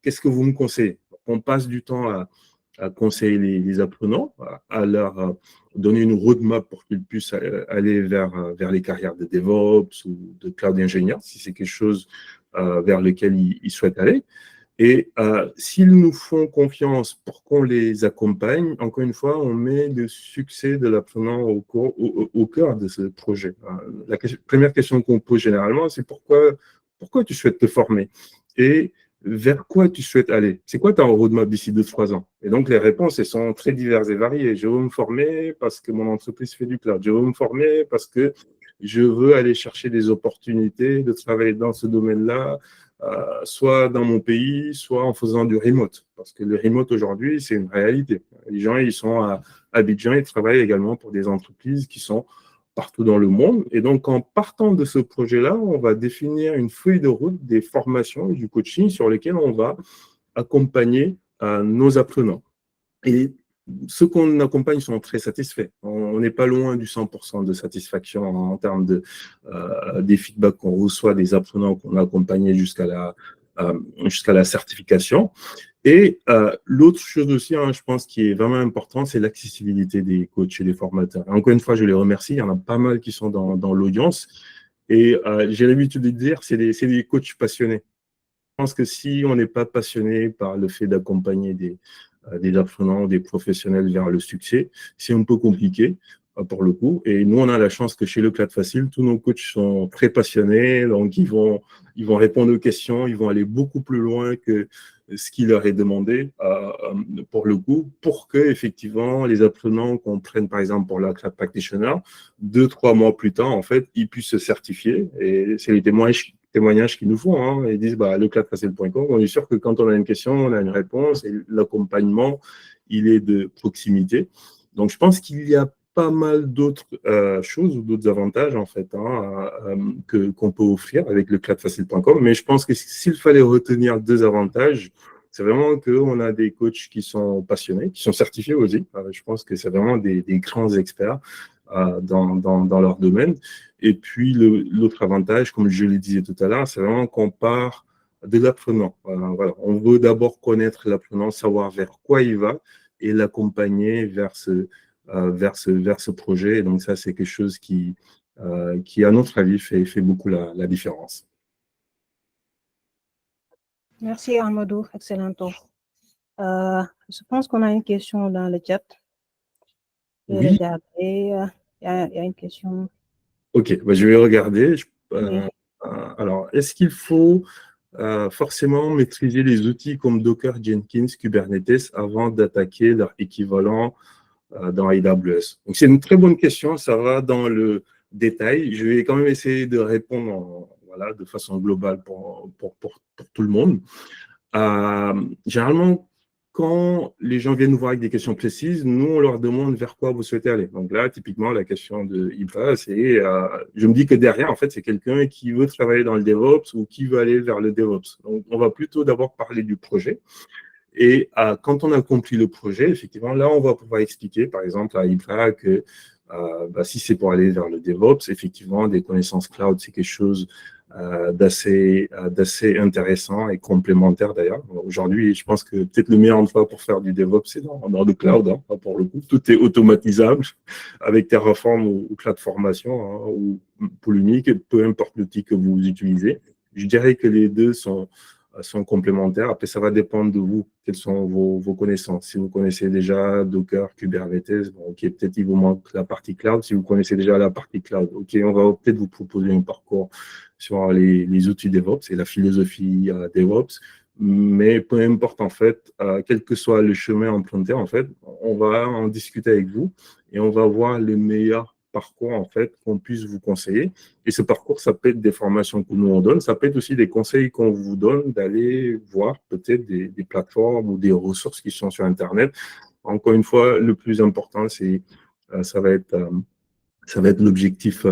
Qu'est-ce que vous me conseillez? On passe du temps à conseiller les apprenants, à leur donner une roadmap pour qu'ils puissent aller vers les carrières de DevOps ou de cloud ingénieur, si c'est quelque chose vers lequel ils souhaitent aller. Et s'ils nous font confiance pour qu'on les accompagne, encore une fois, on met le succès de l'apprenant au cœur de ce projet. La première question qu'on pose généralement, c'est pourquoi tu souhaites te former? Et vers quoi tu souhaites aller? C'est quoi ta roadmap d'ici 2-3 ans? Et donc, les réponses, elles sont très diverses et variées. Je veux me former parce que mon entreprise fait du cloud. Je veux me former parce que je veux aller chercher des opportunités de travailler dans ce domaine-là, soit dans mon pays, soit en faisant du remote. Parce que le remote, aujourd'hui, c'est une réalité. Les gens, ils sont à Abidjan, ils travaillent également pour des entreprises qui sont partout dans le monde. Et donc, en partant de ce projet-là, on va définir une feuille de route des formations et du coaching sur lesquelles on va accompagner nos apprenants. Et ceux qu'on accompagne sont très satisfaits. On n'est pas loin du 100% de satisfaction en termes des feedbacks qu'on reçoit des apprenants qu'on a accompagnés jusqu'à la certification. Et l'autre chose aussi, hein, je pense, qui est vraiment important, c'est l'accessibilité des coachs et des formateurs. Encore une fois, je les remercie. Il y en a pas mal qui sont dans l'audience. Et j'ai l'habitude de dire, c'est des coachs passionnés. Je pense que si on n'est pas passionné par le fait d'accompagner des apprenants, des professionnels vers le succès, c'est un peu compliqué pour le coup. Et nous, on a la chance que chez Le Cloud Facile, tous nos coachs sont très passionnés, donc ils vont répondre aux questions, ils vont aller beaucoup plus loin que ce qui leur est demandé pour le coup, pour que effectivement les apprenants qu'on prenne par exemple pour la Cloud Practitioner, 2-3 mois plus tard, en fait, ils puissent se certifier. Et c'est les témoignages qu'ils nous font. Hein. Ils disent, lecloudfacile.com, on est sûr que quand on a une question, on a une réponse et l'accompagnement, il est de proximité. Donc, je pense qu'il y a pas mal d'autres choses ou d'autres avantages, en fait, hein, qu'on peut offrir avec lecloudfacile.com. Mais je pense que s'il fallait retenir 2 avantages, c'est vraiment qu'on a des coachs qui sont passionnés, qui sont certifiés aussi. Je pense que c'est vraiment des grands experts dans leur domaine. Et puis, l'autre avantage, comme je le disais tout à l'heure, c'est vraiment qu'on part de l'apprenant. Voilà. On veut d'abord connaître l'apprenant, savoir vers quoi il va et l'accompagner vers ce projet. Et donc, ça, c'est quelque chose qui, à notre avis, fait beaucoup la différence. Merci Amadou, excellent tour. Je pense qu'on a une question dans le chat. Je vais regarder. Il y a une question. Ok, je vais regarder. Alors, est-ce qu'il faut forcément maîtriser les outils comme Docker, Jenkins, Kubernetes avant d'attaquer leur équivalent dans AWS? Donc, c'est une très bonne question. Ça va dans le détail. Je vais quand même essayer de répondre de façon globale pour tout le monde. Généralement, quand les gens viennent nous voir avec des questions précises, nous, on leur demande vers quoi vous souhaitez aller. Donc là, typiquement, la question de Ibra, c'est, je me dis que derrière, en fait, c'est quelqu'un qui veut travailler dans le DevOps ou qui veut aller vers le DevOps. Donc, on va plutôt d'abord parler du projet. Et quand on a compris le projet, effectivement, là, on va pouvoir expliquer, par exemple, à Ibra que si c'est pour aller vers le DevOps, effectivement, des connaissances cloud, c'est quelque chose d'assez intéressant et complémentaire d'ailleurs. Aujourd'hui, je pense que peut-être le meilleur endroit pour faire du DevOps, c'est dans le cloud, hein, pour le coup. Tout est automatisable avec Terraform ou CloudFormation ou Pulumi, peu importe l'outil que vous utilisez. Je dirais que les deux sont complémentaires. Après, ça va dépendre de vous. Quelles sont vos connaissances? Si vous connaissez déjà Docker, Kubernetes, ok, peut-être il vous manque la partie cloud. Si vous connaissez déjà la partie cloud, ok, on va peut-être vous proposer un parcours sur les outils DevOps et la philosophie DevOps. Mais peu importe, en fait, quel que soit le chemin emprunté, en fait, on va en discuter avec vous et on va voir les meilleurs parcours, en fait, qu'on puisse vous conseiller. Et ce parcours, ça peut être des formations que nous, on donne. Ça peut être aussi des conseils qu'on vous donne d'aller voir peut-être des plateformes ou des ressources qui sont sur Internet. Encore une fois, le plus important, ça va être l'objectif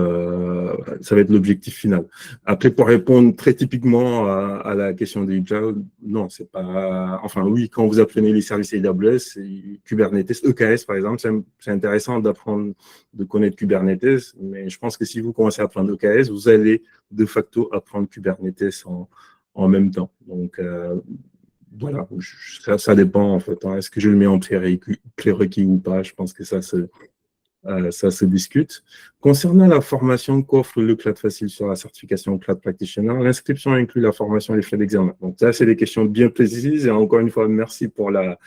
final. Après, pour répondre très typiquement à la question de Ibra, non, c'est pas. Enfin, oui, quand vous apprenez les services AWS, Kubernetes, EKS par exemple, c'est intéressant d'apprendre, de connaître Kubernetes, mais je pense que si vous commencez à apprendre EKS, vous allez de facto apprendre Kubernetes en même temps. Donc, voilà, ça dépend en fait. Est-ce que je le mets en prérequis ou pas? Je pense que ça se discute. Concernant la formation qu'offre le Cloud Facile sur la certification Cloud Practitioner, l'inscription inclut la formation et les frais d'examen. Donc ça, c'est des questions bien précises. Et encore une fois, merci pour la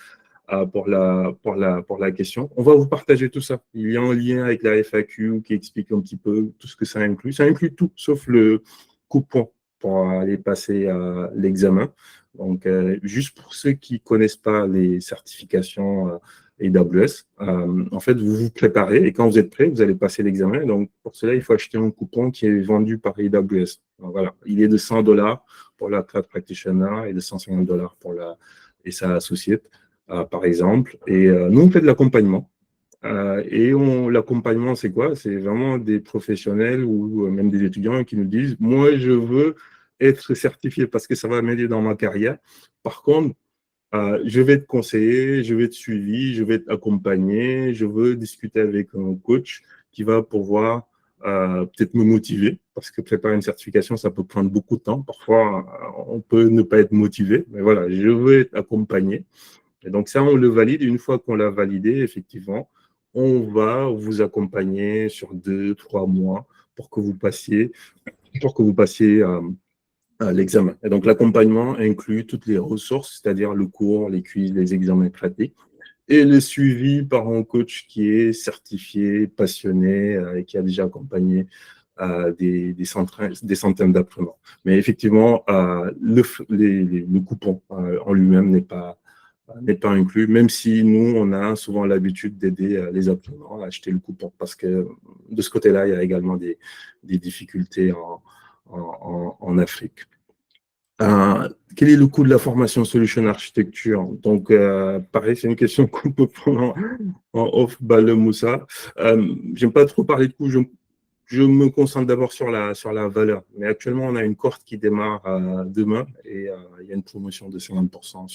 question. On va vous partager tout ça. Il y a un lien avec la FAQ qui explique un petit peu tout ce que ça inclut. Ça inclut tout, sauf le coupon pour aller passer l'examen. Donc, juste pour ceux qui ne connaissent pas les certifications AWS, en fait, vous vous préparez et quand vous êtes prêt, vous allez passer l'examen. Donc, pour cela, il faut acheter un coupon qui est vendu par AWS. Donc, voilà, il est de $100 pour la Cloud Practitioner et de $150 pour et sa associate, par exemple. Et nous, on fait de l'accompagnement. L'accompagnement, c'est quoi? C'est vraiment des professionnels ou même des étudiants qui nous disent « Moi, je veux être certifié parce que ça va m'aider dans ma carrière. Par contre, je vais être conseillé, je vais être suivi, je vais être accompagné, je veux discuter avec un coach qui va pouvoir peut-être me motiver, parce que préparer une certification, ça peut prendre beaucoup de temps. Parfois, on peut ne pas être motivé, mais voilà, je veux être accompagné. Et donc ça, on le valide. Et une fois qu'on l'a validé, effectivement, on va vous accompagner sur 2-3 mois pour que vous passiez l'examen. Et donc, l'accompagnement inclut toutes les ressources, c'est-à-dire le cours, les quiz, les examens pratiques, et le suivi par un coach qui est certifié, passionné et qui a déjà accompagné des centaines d'apprenants. Mais effectivement, le coupon en lui-même n'est pas inclus, même si nous, on a souvent l'habitude d'aider les apprenants à acheter le coupon, parce que de ce côté-là, il y a également des difficultés en Afrique. Quel est le coût de la formation Solution Architecture? Donc, pareil, c'est une question qu'on peut prendre en off, Moussa. J'aime pas trop parler de coût. Je je me concentre d'abord sur la valeur. Mais actuellement, on a une cohorte qui démarre demain et il y a une promotion de 50%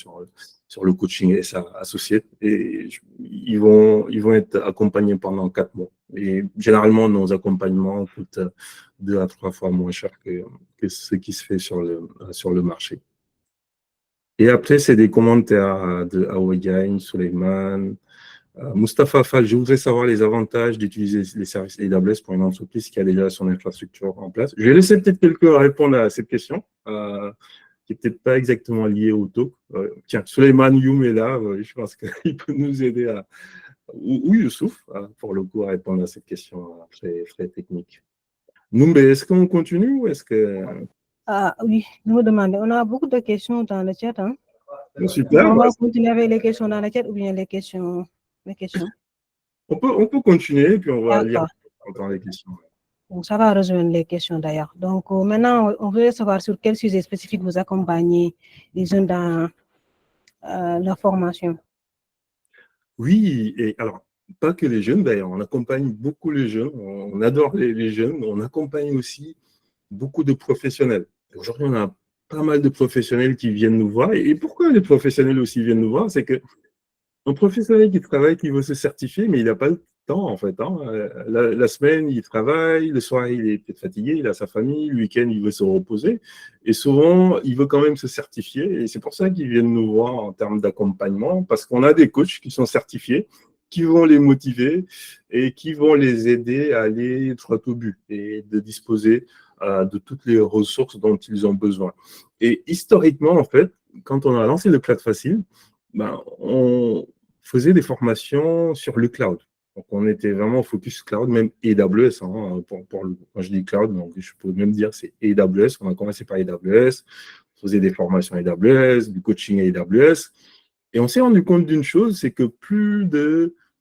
sur le coaching et sa associé. Et ils vont être accompagnés pendant 4 mois. Et généralement, nos accompagnements coûtent 2 à 3 fois moins cher que ce qui se fait sur le marché. Et après, c'est des commentaires de Awayain, Suleiman, Mustapha Fall. Je voudrais savoir les avantages d'utiliser les services AWS pour une entreprise qui a déjà son infrastructure en place. Je vais laisser peut-être quelqu'un répondre à cette question, qui n'est peut-être pas exactement liée au talk. Tiens, Suleiman Youm est là, je pense qu'il peut nous aider ou Youssouf, pour le coup, à répondre à cette question très, très technique. Noumbe, est-ce qu'on continue ou est-ce que... Oui, nous demandons. On a beaucoup de questions dans le chat. Hein? Super. On va continuer avec les questions dans le chat ou bien les questions. On peut continuer, puis on va lire encore les questions. Donc, ça va rejoindre les questions d'ailleurs. Donc, maintenant, on veut savoir sur quel sujet spécifique vous accompagnez les jeunes dans leur formation. Oui, et alors, pas que les jeunes d'ailleurs, on accompagne beaucoup les jeunes, on adore les jeunes, on accompagne aussi beaucoup de professionnels. Aujourd'hui, on a pas mal de professionnels qui viennent nous voir. Et pourquoi les professionnels aussi viennent nous voir? C'est que un professionnel qui travaille, qui veut se certifier, mais il n'a pas le temps, en fait. Hein. La semaine, il travaille, le soir, il est peut-être fatigué, il a sa famille, le week-end, il veut se reposer. Et souvent, il veut quand même se certifier. Et c'est pour ça qu'ils viennent nous voir en termes d'accompagnement, parce qu'on a des coachs qui sont certifiés, qui vont les motiver et qui vont les aider à aller droit au but et de disposer de toutes les ressources dont ils ont besoin. Et historiquement, en fait, quand on a lancé le Cloud Facile, on faisait des formations sur le cloud. Donc, on était vraiment focus cloud, même AWS. Hein, quand je dis cloud, donc je peux même dire c'est AWS. On a commencé par AWS, on faisait des formations AWS, du coaching AWS. Et on s'est rendu compte d'une chose, c'est que plus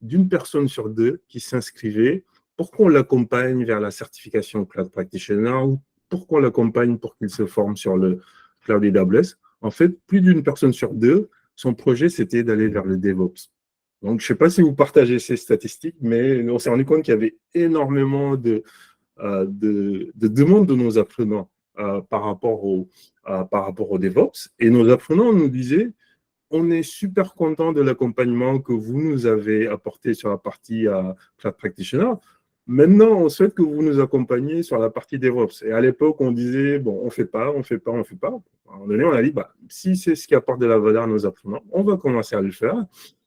d'une personne sur 2 qui s'inscrivait, pour qu'on l'accompagne vers la certification Cloud Practitioner ou pour qu'on l'accompagne pour qu'il se forme sur le Cloud AWS, en fait, plus d'une personne sur 2, son projet, c'était d'aller vers le DevOps. Donc, je ne sais pas si vous partagez ces statistiques, mais on s'est rendu compte qu'il y avait énormément de demandes de nos apprenants par rapport au DevOps. Et nos apprenants nous disaient, on est super content de l'accompagnement que vous nous avez apporté sur la partie Cloud Practitioner. Maintenant, on souhaite que vous nous accompagniez sur la partie DevOps. Et à l'époque, on disait, bon, on ne fait pas. À un moment donné, on a dit, si c'est ce qui apporte de la valeur à nos apprenants, on va commencer à le faire.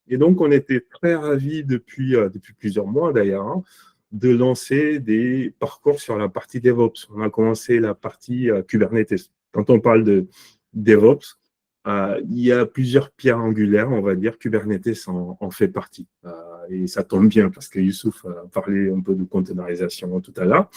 Et donc, on était très ravis depuis plusieurs mois d'ailleurs, hein, de lancer des parcours sur la partie DevOps. On a commencé la partie Kubernetes. Quand on parle de DevOps, il y a plusieurs pierres angulaires, on va dire. Kubernetes en fait partie. Et ça tombe bien parce que Youssouf a parlé un peu de containerisation tout à l'heure.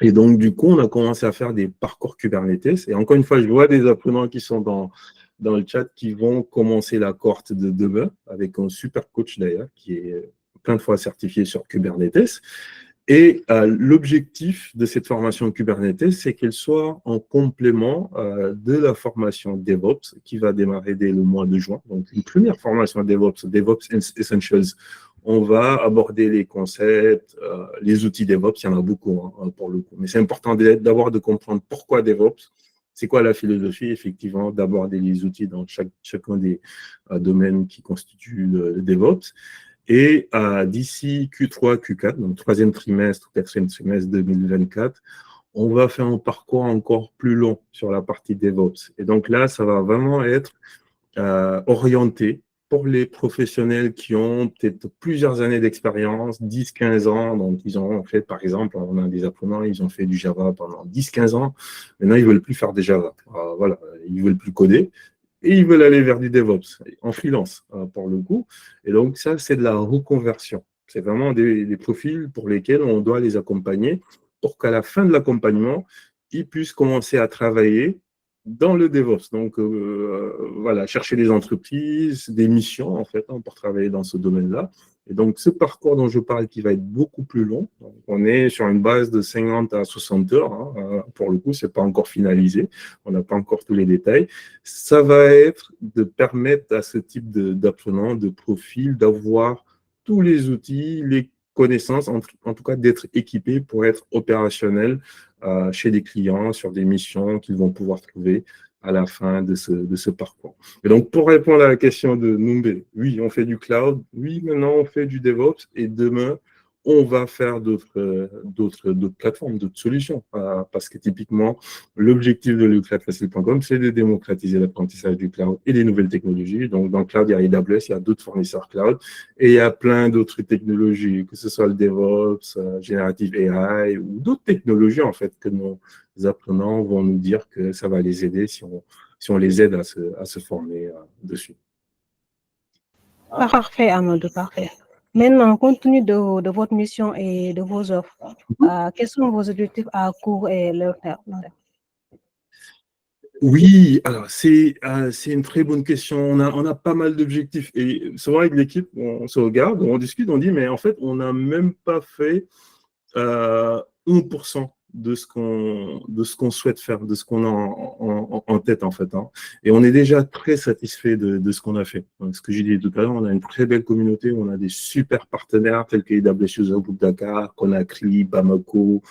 Et donc, du coup, on a commencé à faire des parcours Kubernetes. Et encore une fois, je vois des apprenants qui sont dans le chat qui vont commencer la cohorte de demain avec un super coach d'ailleurs qui est plein de fois certifié sur Kubernetes. Et l'objectif de cette formation Kubernetes, c'est qu'elle soit en complément de la formation DevOps qui va démarrer dès le mois de juin. Donc, une première formation DevOps Essentials. On va aborder les concepts, les outils DevOps, il y en a beaucoup hein, pour le coup. Mais c'est important d'abord de comprendre pourquoi DevOps, c'est quoi la philosophie, effectivement, d'aborder les outils dans chacun des domaines qui constituent le DevOps. Et d'ici Q3, Q4, donc 3e trimestre, 4e trimestre 2024, on va faire un parcours encore plus long sur la partie DevOps. Et donc là, ça va vraiment être orienté pour les professionnels qui ont peut-être plusieurs années d'expérience, 10-15 ans. Donc, ils ont fait, par exemple, on a des apprenants, ils ont fait du Java pendant 10-15 ans. Maintenant, ils ne veulent plus faire de Java. Voilà, ils ne veulent plus coder. Et ils veulent aller vers du DevOps, en freelance, pour le coup. Et donc, ça, c'est de la reconversion. C'est vraiment des profils pour lesquels on doit les accompagner pour qu'à la fin de l'accompagnement, ils puissent commencer à travailler dans le DevOps. Donc, voilà, chercher des entreprises, des missions, en fait, hein, pour travailler dans ce domaine-là. Et donc, ce parcours dont je parle, qui va être beaucoup plus long, donc on est sur une base de 50 à 60 heures. Hein, pour le coup, ce n'est pas encore finalisé. On n'a pas encore tous les détails. Ça va être de permettre à ce type d'apprenants, de profil, d'avoir tous les outils, les connaissance, en tout cas d'être équipés pour être opérationnels chez des clients sur des missions qu'ils vont pouvoir trouver à la fin de ce parcours. Et donc, pour répondre à la question de Numbe, oui, on fait du cloud, oui, maintenant on fait du DevOps, et demain, on va faire d'autres plateformes, d'autres solutions. Parce que typiquement, l'objectif de lecloudfacile.com, c'est de démocratiser l'apprentissage du cloud et des nouvelles technologies. Donc, dans le cloud, il y a AWS, il y a d'autres fournisseurs cloud, et il y a plein d'autres technologies, que ce soit le DevOps, Generative AI, ou d'autres technologies, en fait, que nos apprenants vont nous dire que ça va les aider si on les aide à se former dessus. Parfait, Amadou, parfait. Maintenant, compte tenu de votre mission et de vos offres, quels sont vos objectifs à court et long terme? Oui, alors c'est une très bonne question. On a pas mal d'objectifs. Et souvent avec l'équipe, on se regarde, on discute, on dit, mais en fait, on n'a même pas fait 1% de ce qu'on souhaite faire, de ce qu'on a en tête, en fait. Hein. Et on est déjà très satisfait de ce qu'on a fait. Donc, ce que j'ai dit tout à l'heure, on a une très belle communauté, on a des super partenaires tels que AWS User Group Dakar, Conakry, Bamako,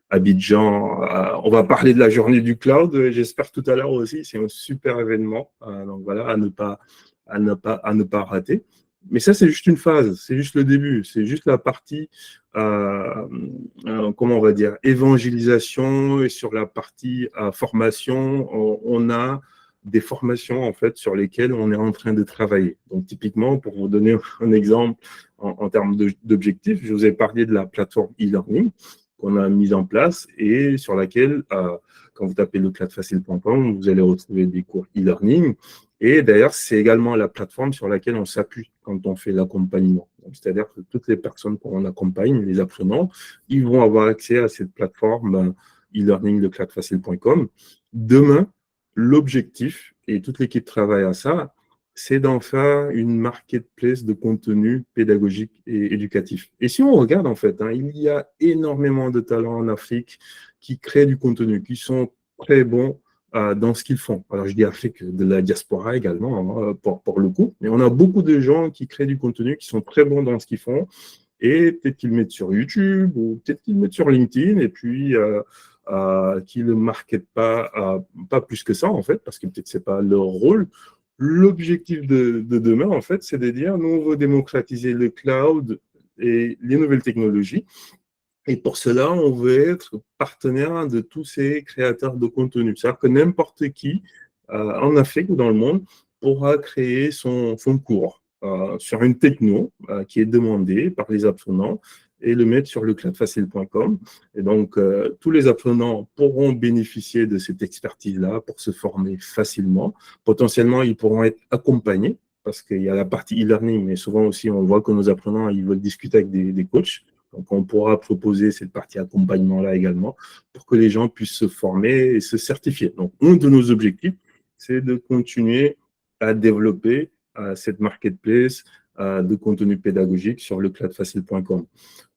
Abidjan. On va parler de la journée du cloud, j'espère tout à l'heure aussi. C'est un super événement. Donc voilà, à ne pas rater. Mais ça, c'est juste une phase, c'est juste le début, c'est juste la partie, comment on va dire, évangélisation, et sur la partie formation, on a des formations en fait sur lesquelles on est en train de travailler. Donc typiquement, pour vous donner un exemple en termes d'objectifs, je vous ai parlé de la plateforme e-learning qu'on a mise en place et sur laquelle, quand vous tapez lecloudfacile.com, vous allez retrouver des cours e-learning. Et d'ailleurs, c'est également la plateforme sur laquelle on s'appuie quand on fait l'accompagnement. C'est-à-dire que toutes les personnes qu'on accompagne, les apprenants, ils vont avoir accès à cette plateforme e-learning de lecloudfacile.com. Demain, l'objectif, et toute l'équipe travaille à ça, c'est d'en faire une marketplace de contenu pédagogique et éducatif. Et si on regarde, en fait, il y a énormément de talents en Afrique qui créent du contenu, qui sont très bons dans ce qu'ils font. Alors, je dis Afrique de la diaspora également, pour le coup, mais on a beaucoup de gens qui créent du contenu, qui sont très bons dans ce qu'ils font, et peut-être qu'ils le mettent sur YouTube, ou peut-être qu'ils le mettent sur LinkedIn, et puis qu'ils ne le marketent pas plus que ça, en fait, parce que peut-être ce n'est pas leur rôle. L'objectif de demain, en fait, c'est de dire, nous, on veut démocratiser le cloud et les nouvelles technologies. Et pour cela, on veut être partenaire de tous ces créateurs de contenu. C'est-à-dire que n'importe qui, en Afrique ou dans le monde, pourra créer son cours sur une techno qui est demandée par les apprenants et le mettre sur lecloudfacile.com. Et donc, tous les apprenants pourront bénéficier de cette expertise-là pour se former facilement. Potentiellement, ils pourront être accompagnés parce qu'il y a la partie e-learning, mais souvent aussi, on voit que nos apprenants, ils veulent discuter avec des coachs. Donc, on pourra proposer cette partie accompagnement-là également pour que les gens puissent se former et se certifier. Donc, un de nos objectifs, c'est de continuer à développer cette marketplace de contenu pédagogique sur lecloudfacile.com.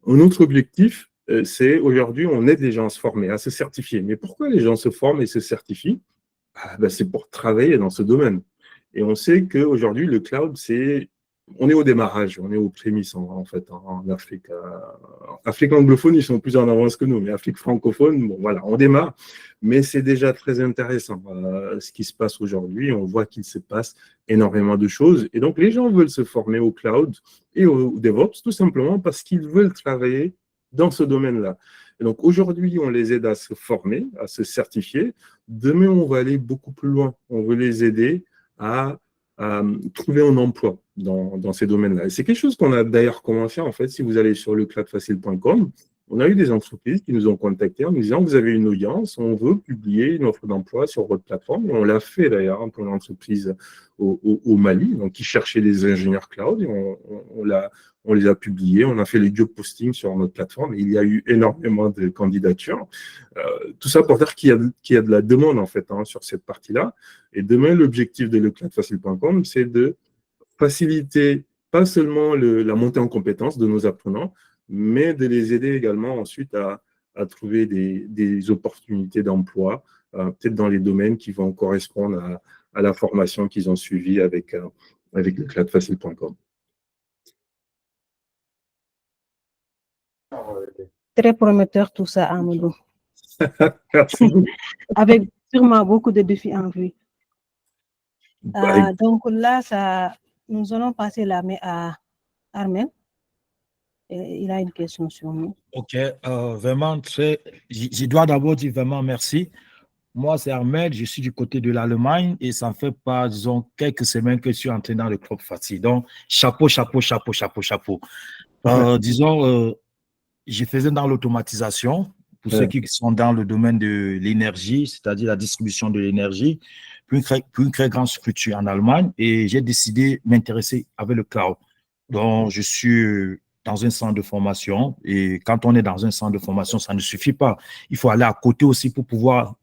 Un autre objectif, c'est aujourd'hui, on aide les gens à se former, à se certifier. Mais pourquoi les gens se forment et se certifient? C'est pour travailler dans ce domaine. Et on sait qu'aujourd'hui, le cloud, on est au démarrage, on est aux prémices en fait en Afrique. Afrique anglophone, ils sont plus en avance que nous, mais Afrique francophone, bon voilà, on démarre, mais c'est déjà très intéressant ce qui se passe aujourd'hui. On voit qu'il se passe énormément de choses, et donc les gens veulent se former au cloud et au DevOps tout simplement parce qu'ils veulent travailler dans ce domaine-là. Et donc aujourd'hui, on les aide à se former, à se certifier. Demain, on va aller beaucoup plus loin. On veut les aider à trouver un emploi dans ces domaines-là. Et c'est quelque chose qu'on a d'ailleurs commencé, en fait, si vous allez sur lecloudfacile.com, on a eu des entreprises qui nous ont contactés en nous disant, vous avez une audience, on veut publier une offre d'emploi sur votre plateforme. Et on l'a fait d'ailleurs pour une entreprise au Mali, donc qui cherchait des ingénieurs cloud. Et on les a publiés, on a fait les job postings sur notre plateforme et il y a eu énormément de candidatures. Tout ça pour dire qu'il y a de la demande, en fait, sur cette partie-là. Et demain, l'objectif de lecloudfacile.com, c'est de faciliter pas seulement la montée en compétences de nos apprenants, mais de les aider également ensuite à trouver des opportunités d'emploi, peut-être dans les domaines qui vont correspondre à la formation qu'ils ont suivie avec lecloudfacile.com. très prometteur tout ça, Amadou. Merci beaucoup. Avec sûrement beaucoup de défis en vue. Donc là, nous allons passer la main à Armel. Il a une question sur nous. Ok, vraiment, je dois d'abord dire vraiment merci. Moi, c'est Armel, je suis du côté de l'Allemagne et ça ne fait pas, disons, quelques semaines que je suis entré dans le club Fatih. Donc, chapeau, chapeau, chapeau, chapeau, chapeau. Disons, je faisais dans l'automatisation, pour ceux qui sont dans le domaine de l'énergie, c'est-à-dire la distribution de l'énergie, pour une très grande structure en Allemagne, et j'ai décidé de m'intéresser avec le cloud. Donc, je suis dans un centre de formation, et quand on est dans un centre de formation, ça ne suffit pas. Il faut aller à côté aussi pour pouvoir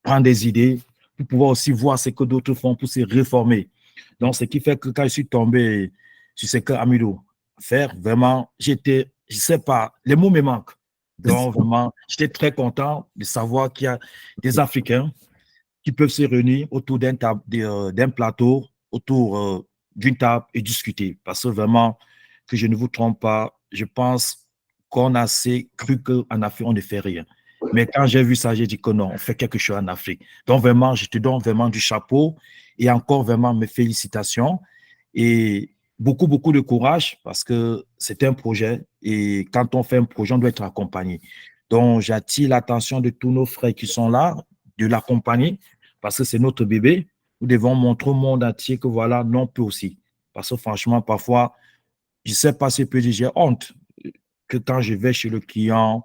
prendre des idées, pour pouvoir aussi voir ce que d'autres font pour se réformer. Donc, ce qui fait que quand je suis tombé sur ce que Amidou faire, vraiment, je ne sais pas, les mots me manquent. Donc, vraiment, j'étais très content de savoir qu'il y a des Africains qui peuvent se réunir autour d'un plateau, autour d'une table et discuter. Parce que vraiment, que je ne vous trompe pas, je pense qu'on a assez cru qu'en Afrique, on ne fait rien. Mais quand j'ai vu ça, j'ai dit que non, on fait quelque chose en Afrique. Donc, vraiment, je te donne vraiment du chapeau et encore vraiment mes félicitations et beaucoup, beaucoup de courage parce que c'est un projet et quand on fait un projet, on doit être accompagné. Donc, j'attire l'attention de tous nos frères qui sont là, de l'accompagner parce que c'est notre bébé. Nous devons montrer au monde entier que voilà, non, on peut aussi. Parce que franchement, parfois, je ne sais pas si j'ai honte que quand je vais chez le client,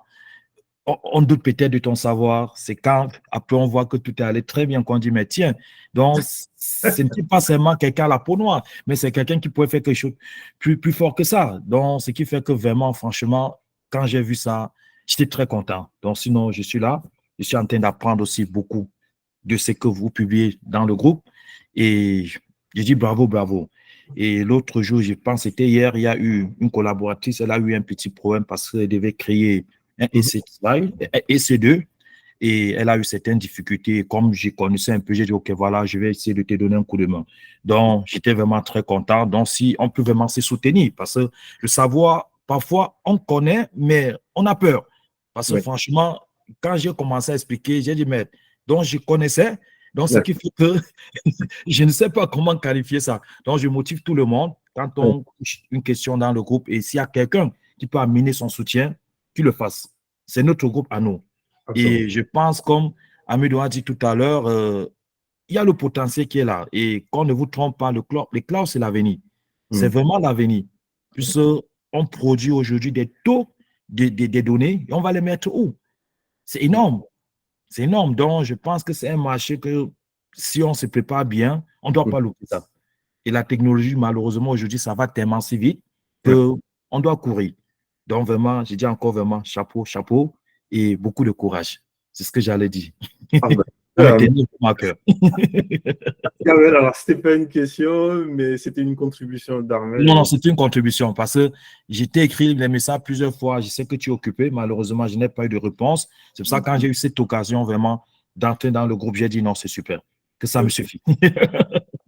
on doute peut-être de ton savoir. C'est quand, après, on voit que tout est allé très bien qu'on dit, mais tiens, donc, ce n'est pas seulement quelqu'un à la peau noire, mais c'est quelqu'un qui pourrait faire quelque chose plus fort que ça. Donc, ce qui fait que vraiment, franchement, quand j'ai vu ça, j'étais très content. Donc, sinon, je suis là. Je suis en train d'apprendre aussi beaucoup de ce que vous publiez dans le groupe. Et je dis bravo, bravo. Et l'autre jour, je pense, c'était hier, il y a eu une collaboratrice, elle a eu un petit problème parce qu'elle devait créer un EC2 et elle a eu certaines difficultés. Comme je connaissais un peu, j'ai dit, OK, voilà, je vais essayer de te donner un coup de main. Donc, j'étais vraiment très content. Donc, si on peut vraiment se soutenir parce que le savoir, parfois, on connaît, mais on a peur. Parce que franchement, quand j'ai commencé à expliquer, j'ai dit, mais donc je connaissais, donc ce qui fait que je ne sais pas comment qualifier ça. Donc, je motive tout le monde quand on touche une question dans le groupe et s'il y a quelqu'un qui peut amener son soutien, qu'il le fasse. C'est notre groupe à nous. Absolument. Et je pense, comme Amidou a dit tout à l'heure, il y a le potentiel qui est là. Et qu'on ne vous trompe pas, le cloud, c'est l'avenir. C'est vraiment l'avenir. Puisqu'on produit aujourd'hui des taux des données et on va les mettre où? C'est énorme. C'est énorme. Donc, je pense que c'est un marché que si on se prépare bien, on ne doit pas louper ça. Et la technologie, malheureusement, aujourd'hui, ça va tellement si vite qu'on doit courir. Donc, vraiment, je dis encore vraiment chapeau, chapeau et beaucoup de courage. C'est ce que j'allais dire. Alors, ce n'était pas une question, mais c'était une contribution d'Armel. Non, c'était une contribution parce que j'ai écrit les messages plusieurs fois. Je sais que tu es occupé. Malheureusement, je n'ai pas eu de réponse. C'est pour ça que quand j'ai eu cette occasion vraiment d'entrer dans le groupe, j'ai dit non, c'est super, que ça me suffit.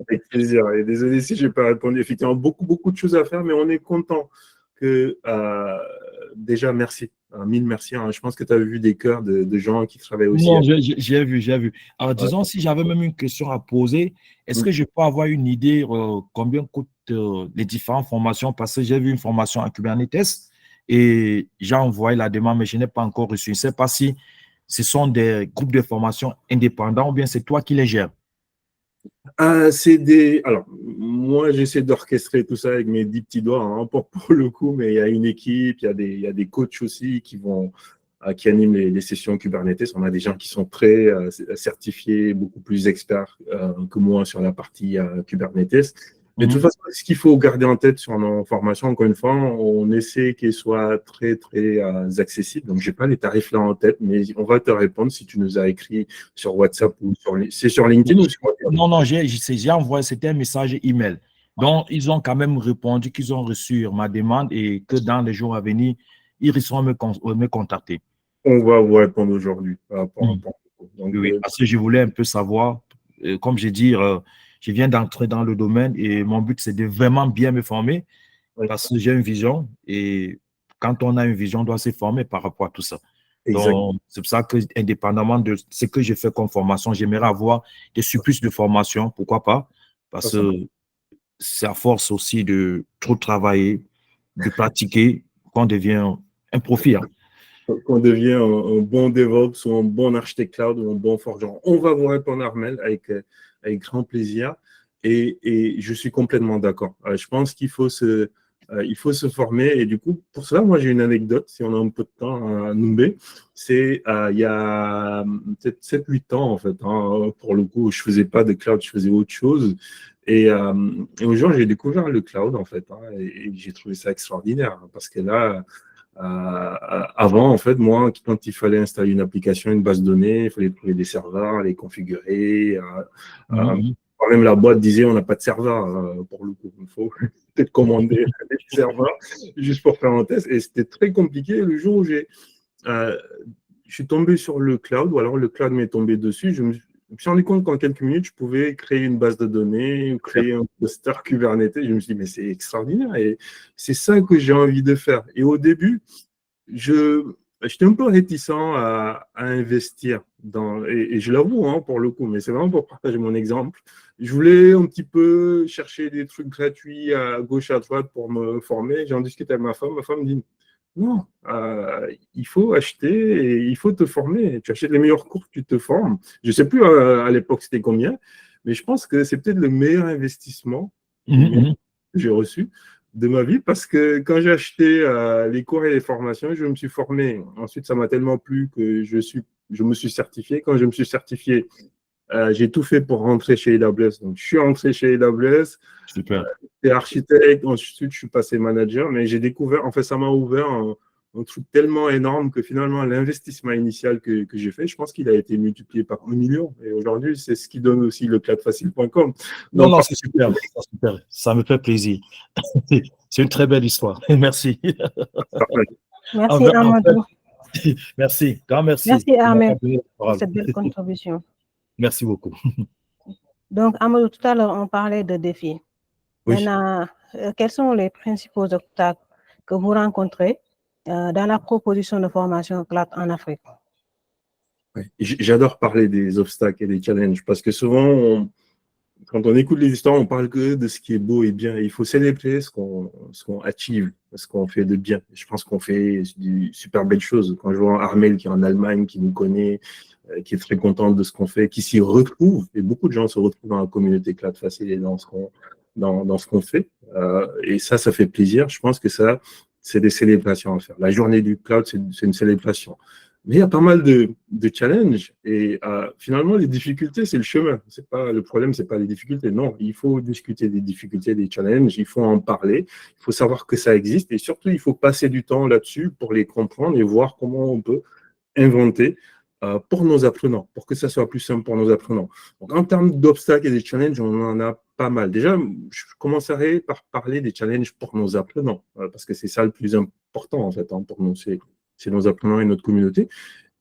Avec plaisir. Et désolé si je n'ai pas répondu. Effectivement, beaucoup de choses à faire, mais on est content que déjà, merci. Mille merci. Hein. Je pense que tu as vu des cœurs de gens qui travaillent aussi. Non, j'ai vu. Alors, disons, si j'avais même une question à poser, est-ce que je peux avoir une idée combien coûtent les différentes formations? Parce que j'ai vu une formation en Kubernetes et j'ai envoyé la demande, mais je n'ai pas encore reçu. Je ne sais pas si ce sont des groupes de formation indépendants ou bien c'est toi qui les gères. Alors, moi, j'essaie d'orchestrer tout ça avec mes 10 petits doigts, hein, pour le coup, mais il y a une équipe, il y a des coachs aussi qui animent les sessions Kubernetes. On a des gens qui sont très certifiés, beaucoup plus experts que moi sur la partie Kubernetes. Mais de toute façon, ce qu'il faut garder en tête sur nos formations, encore une fois, on essaie qu'elles soient très, très accessibles. Donc, je n'ai pas les tarifs là en tête, mais on va te répondre si tu nous as écrit sur WhatsApp ou c'est sur LinkedIn ou sur WhatsApp? Non, j'ai envoyé, c'était un message email. Donc, ils ont quand même répondu qu'ils ont reçu ma demande et que dans les jours à venir, ils risqueront me contacter. On va vous répondre aujourd'hui. Oui, parce que je voulais un peu savoir, comme j'ai dit, je viens d'entrer dans le domaine et mon but, c'est de vraiment bien me former parce que j'ai une vision et quand on a une vision, on doit se former par rapport à tout ça. Exact. Donc, c'est pour ça que, indépendamment de ce que j'ai fait comme formation, j'aimerais avoir des surplus de formation, pourquoi pas? Parce que c'est à force aussi de trop travailler, de pratiquer, qu'on devient un profi. Hein. Qu'on devient un bon DevOps ou un bon architecte cloud ou un bon forgeron. On va vous répondre, Armel, avec grand plaisir. Et je suis complètement d'accord. Je pense qu'il faut se former. Et du coup, pour cela, moi, j'ai une anecdote, si on a un peu de temps à nommer. C'est il y a peut-être 7-8 ans, en fait. Hein, pour le coup, je ne faisais pas de cloud, je faisais autre chose. Et un jour, j'ai découvert le cloud, en fait. Hein, et j'ai trouvé ça extraordinaire. Parce que là, avant, en fait, moi, quand il fallait installer une application, une base de données, il fallait trouver des serveurs, les configurer. Même la boîte disait on n'a pas de serveur pour le coup. Il faut peut-être commander des serveurs juste pour faire un test. Et c'était très compliqué. Le jour où je suis tombé sur le cloud, ou alors le cloud m'est tombé dessus, je me suis rendu compte qu'en quelques minutes, je pouvais créer une base de données, ou créer un cluster Kubernetes. Je me suis dit, mais c'est extraordinaire. Et c'est ça que j'ai envie de faire. Et au début, j'étais un peu réticent à investir et je l'avoue hein, pour le coup, mais c'est vraiment pour partager mon exemple. Je voulais un petit peu chercher des trucs gratuits à gauche, à droite pour me former. J'en discutais avec ma femme me dit non, il faut acheter et il faut te former. Tu achètes les meilleurs cours, tu te formes. Je ne sais plus à l'époque c'était combien, mais je pense que c'est peut-être le meilleur investissement que j'ai reçu de ma vie, parce que quand j'ai acheté les cours et les formations, je me suis formé. Ensuite, ça m'a tellement plu que je me suis certifié. Quand je me suis certifié, j'ai tout fait pour rentrer chez AWS. Donc, je suis rentré chez AWS. Super. J'étais architecte, ensuite je suis passé manager, mais j'ai découvert, en fait, ça m'a ouvert un truc tellement énorme que finalement, l'investissement initial que j'ai fait, je pense qu'il a été multiplié par 1 million. Et aujourd'hui, c'est ce qui donne aussi le cloudfacile.com. Non, c'est super, super. Ça me fait plaisir. C'est une très belle histoire. Merci. Merci, Amadou. Merci. Grand merci. Merci, Ahmed, pour cette belle contribution. Merci beaucoup. Donc, Amadou, tout à l'heure, on parlait de défis. Oui. Maintenant, quels sont les principaux obstacles que vous rencontrez dans la proposition de formation cloud en Afrique? Oui. J'adore parler des obstacles et des challenges parce que souvent, quand on écoute les histoires, on parle que de ce qui est beau et bien. Il faut célébrer ce qu'on achieve, ce qu'on fait de bien. Je pense qu'on fait du super belles choses. Quand je vois Armel qui est en Allemagne, qui nous connaît, qui est très content de ce qu'on fait, qui s'y retrouve, et beaucoup de gens se retrouvent dans la communauté Cloud Facile et dans ce qu'on fait. Et ça fait plaisir. Je pense que ça, c'est des célébrations à faire. La journée du cloud, c'est une célébration. Mais il y a pas mal de challenges et finalement, les difficultés, c'est le chemin. Le problème, c'est pas les difficultés. Non, il faut discuter des difficultés, des challenges, il faut en parler, il faut savoir que ça existe et surtout, il faut passer du temps là-dessus pour les comprendre et voir comment on peut inventer pour nos apprenants, pour que ça soit plus simple pour nos apprenants. Donc, en termes d'obstacles et des challenges, on en a pas mal. Déjà, je commencerai par parler des challenges pour nos apprenants, parce que c'est ça le plus important, en fait, hein, pour nous, c'est nos apprenants et notre communauté.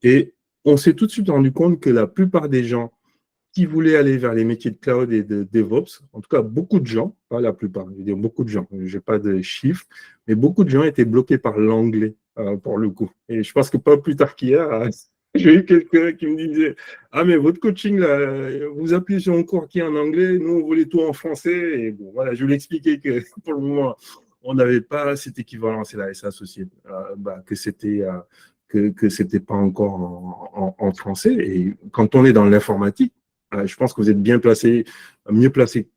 Et on s'est tout de suite rendu compte que la plupart des gens qui voulaient aller vers les métiers de cloud et de DevOps, en tout cas beaucoup de gens, pas la plupart, je veux dire beaucoup de gens, je n'ai pas de chiffres, mais beaucoup de gens étaient bloqués par l'anglais, pour le coup. Et je pense que pas plus tard qu'hier, j'ai eu quelqu'un qui me disait « Ah, mais votre coaching, là, vous appuyez sur un cours qui est en anglais, nous, on voulait tout en français. » Et bon, voilà, je lui ai expliqué que pour le moment, on n'avait pas cet équivalent, c'est la SA Associée, que c'était pas encore en français. Et quand on est dans l'informatique, je pense que vous êtes mieux placé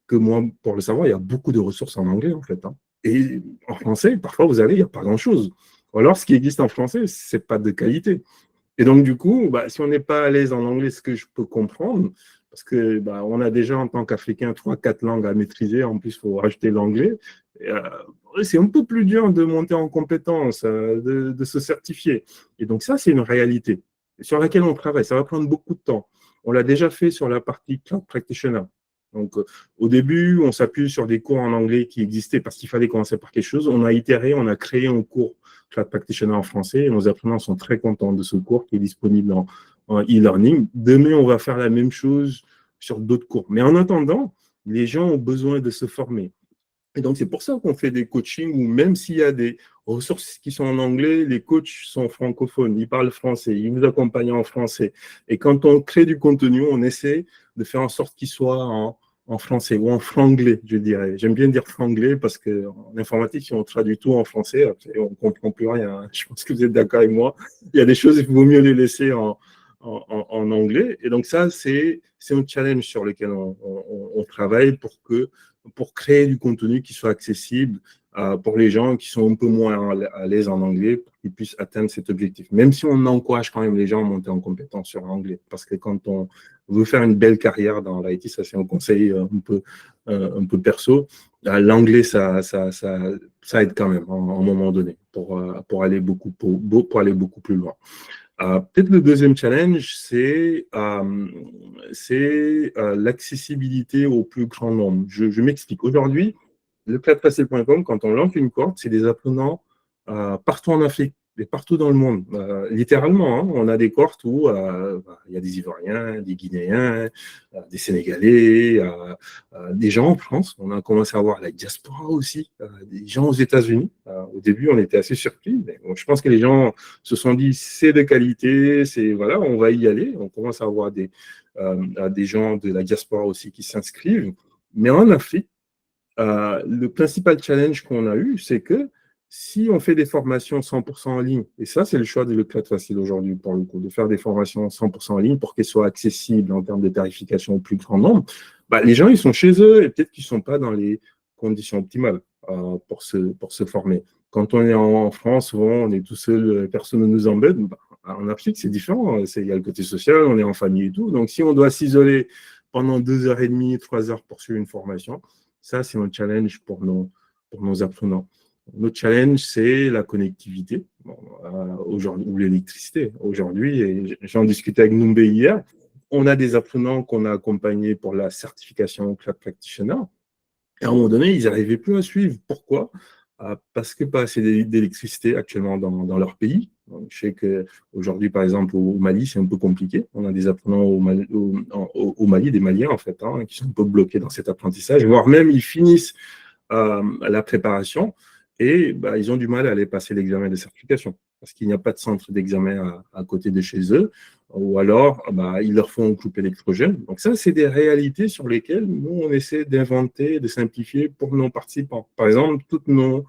que moi pour le savoir. Il y a beaucoup de ressources en anglais, en fait. Hein. Et en français, parfois, vous allez, il n'y a pas grand-chose. Ou alors, ce qui existe en français, ce n'est pas de qualité. Et donc, du coup, si on n'est pas à l'aise en anglais, ce que je peux comprendre, parce que on a déjà, en tant qu'Africain, 3-4 langues à maîtriser. En plus, il faut rajouter l'anglais. C'est un peu plus dur de monter en compétence, de se certifier. Et donc, ça, c'est une réalité sur laquelle on travaille. Ça va prendre beaucoup de temps. On l'a déjà fait sur la partie Cloud Practitioner. Donc, au début, on s'appuie sur des cours en anglais qui existaient parce qu'il fallait commencer par quelque chose. On a itéré, on a créé un cours Cloud Practitioner en français et nos apprenants sont très contents de ce cours qui est disponible en e-learning. Demain, on va faire la même chose sur d'autres cours. Mais en attendant, les gens ont besoin de se former. Et donc, c'est pour ça qu'on fait des coachings où même s'il y a ressources qui sont en anglais, les coachs sont francophones, ils parlent français, ils nous accompagnent en français. Et quand on crée du contenu, on essaie de faire en sorte qu'il soit en français ou en franglais, je dirais. J'aime bien dire franglais parce qu'en informatique, si on traduit tout en français, après, on ne comprend plus rien. Je pense que vous êtes d'accord avec moi. Il y a des choses, il vaut mieux les laisser en anglais. Et donc ça, c'est un challenge sur lequel on travaille pour créer du contenu qui soit accessible pour les gens qui sont un peu moins à l'aise en anglais, pour qu'ils puissent atteindre cet objectif. Même si on encourage quand même les gens à monter en compétence sur l'anglais. Parce que quand on veut faire une belle carrière dans l'IT, ça c'est un conseil un peu perso, l'anglais, ça aide quand même à un moment donné pour aller beaucoup plus loin. Peut-être le deuxième challenge, c'est l'accessibilité au plus grand nombre. Je m'explique. Aujourd'hui, le cladfacile.com, quand on lance une cohorte, c'est des apprenants partout en Afrique et partout dans le monde. Littéralement, hein, on a des cohortes où il y a des Ivoiriens, des Guinéens, des Sénégalais, des gens en France. On a commencé à voir la diaspora aussi, des gens aux États-Unis. Au début, on était assez surpris, mais bon, je pense que les gens se sont dit c'est de qualité, voilà, on va y aller. On commence à avoir des gens de la diaspora aussi qui s'inscrivent. Mais en Afrique, le principal challenge qu'on a eu, c'est que si on fait des formations 100% en ligne, et ça, c'est le choix de Le Clad Facile aujourd'hui, pour le coup, de faire des formations 100% en ligne pour qu'elles soient accessibles en termes de tarification au plus grand nombre, les gens, ils sont chez eux et peut-être qu'ils ne sont pas dans les conditions optimales pour se former. Quand on est en France, souvent, on est tout seul, personne ne nous embête. En Afrique, c'est différent. Il y a le côté social, on est en famille et tout. Donc, si on doit s'isoler pendant 2h30, 3 heures pour suivre une formation, ça, c'est un challenge pour nos apprenants. Notre challenge, c'est la connectivité aujourd'hui, ou l'électricité. Aujourd'hui, et j'en discutais avec Numbe hier, on a des apprenants qu'on a accompagnés pour la certification Cloud Practitioner. Et à un moment donné, ils n'arrivaient plus à suivre. Pourquoi ? Parce que pas assez d'électricité actuellement dans leur pays. Donc, je sais qu'aujourd'hui, par exemple, au Mali, c'est un peu compliqué. On a des apprenants au Mali, des Maliens, en fait, hein, qui sont un peu bloqués dans cet apprentissage, voire même ils finissent la préparation et ils ont du mal à aller passer l'examen de certification parce qu'il n'y a pas de centre d'examen à côté de chez eux, ou alors il leur faut un groupe électrogène. Donc ça, c'est des réalités sur lesquelles nous, on essaie d'inventer, de simplifier pour nos participants. Par exemple, toutes nos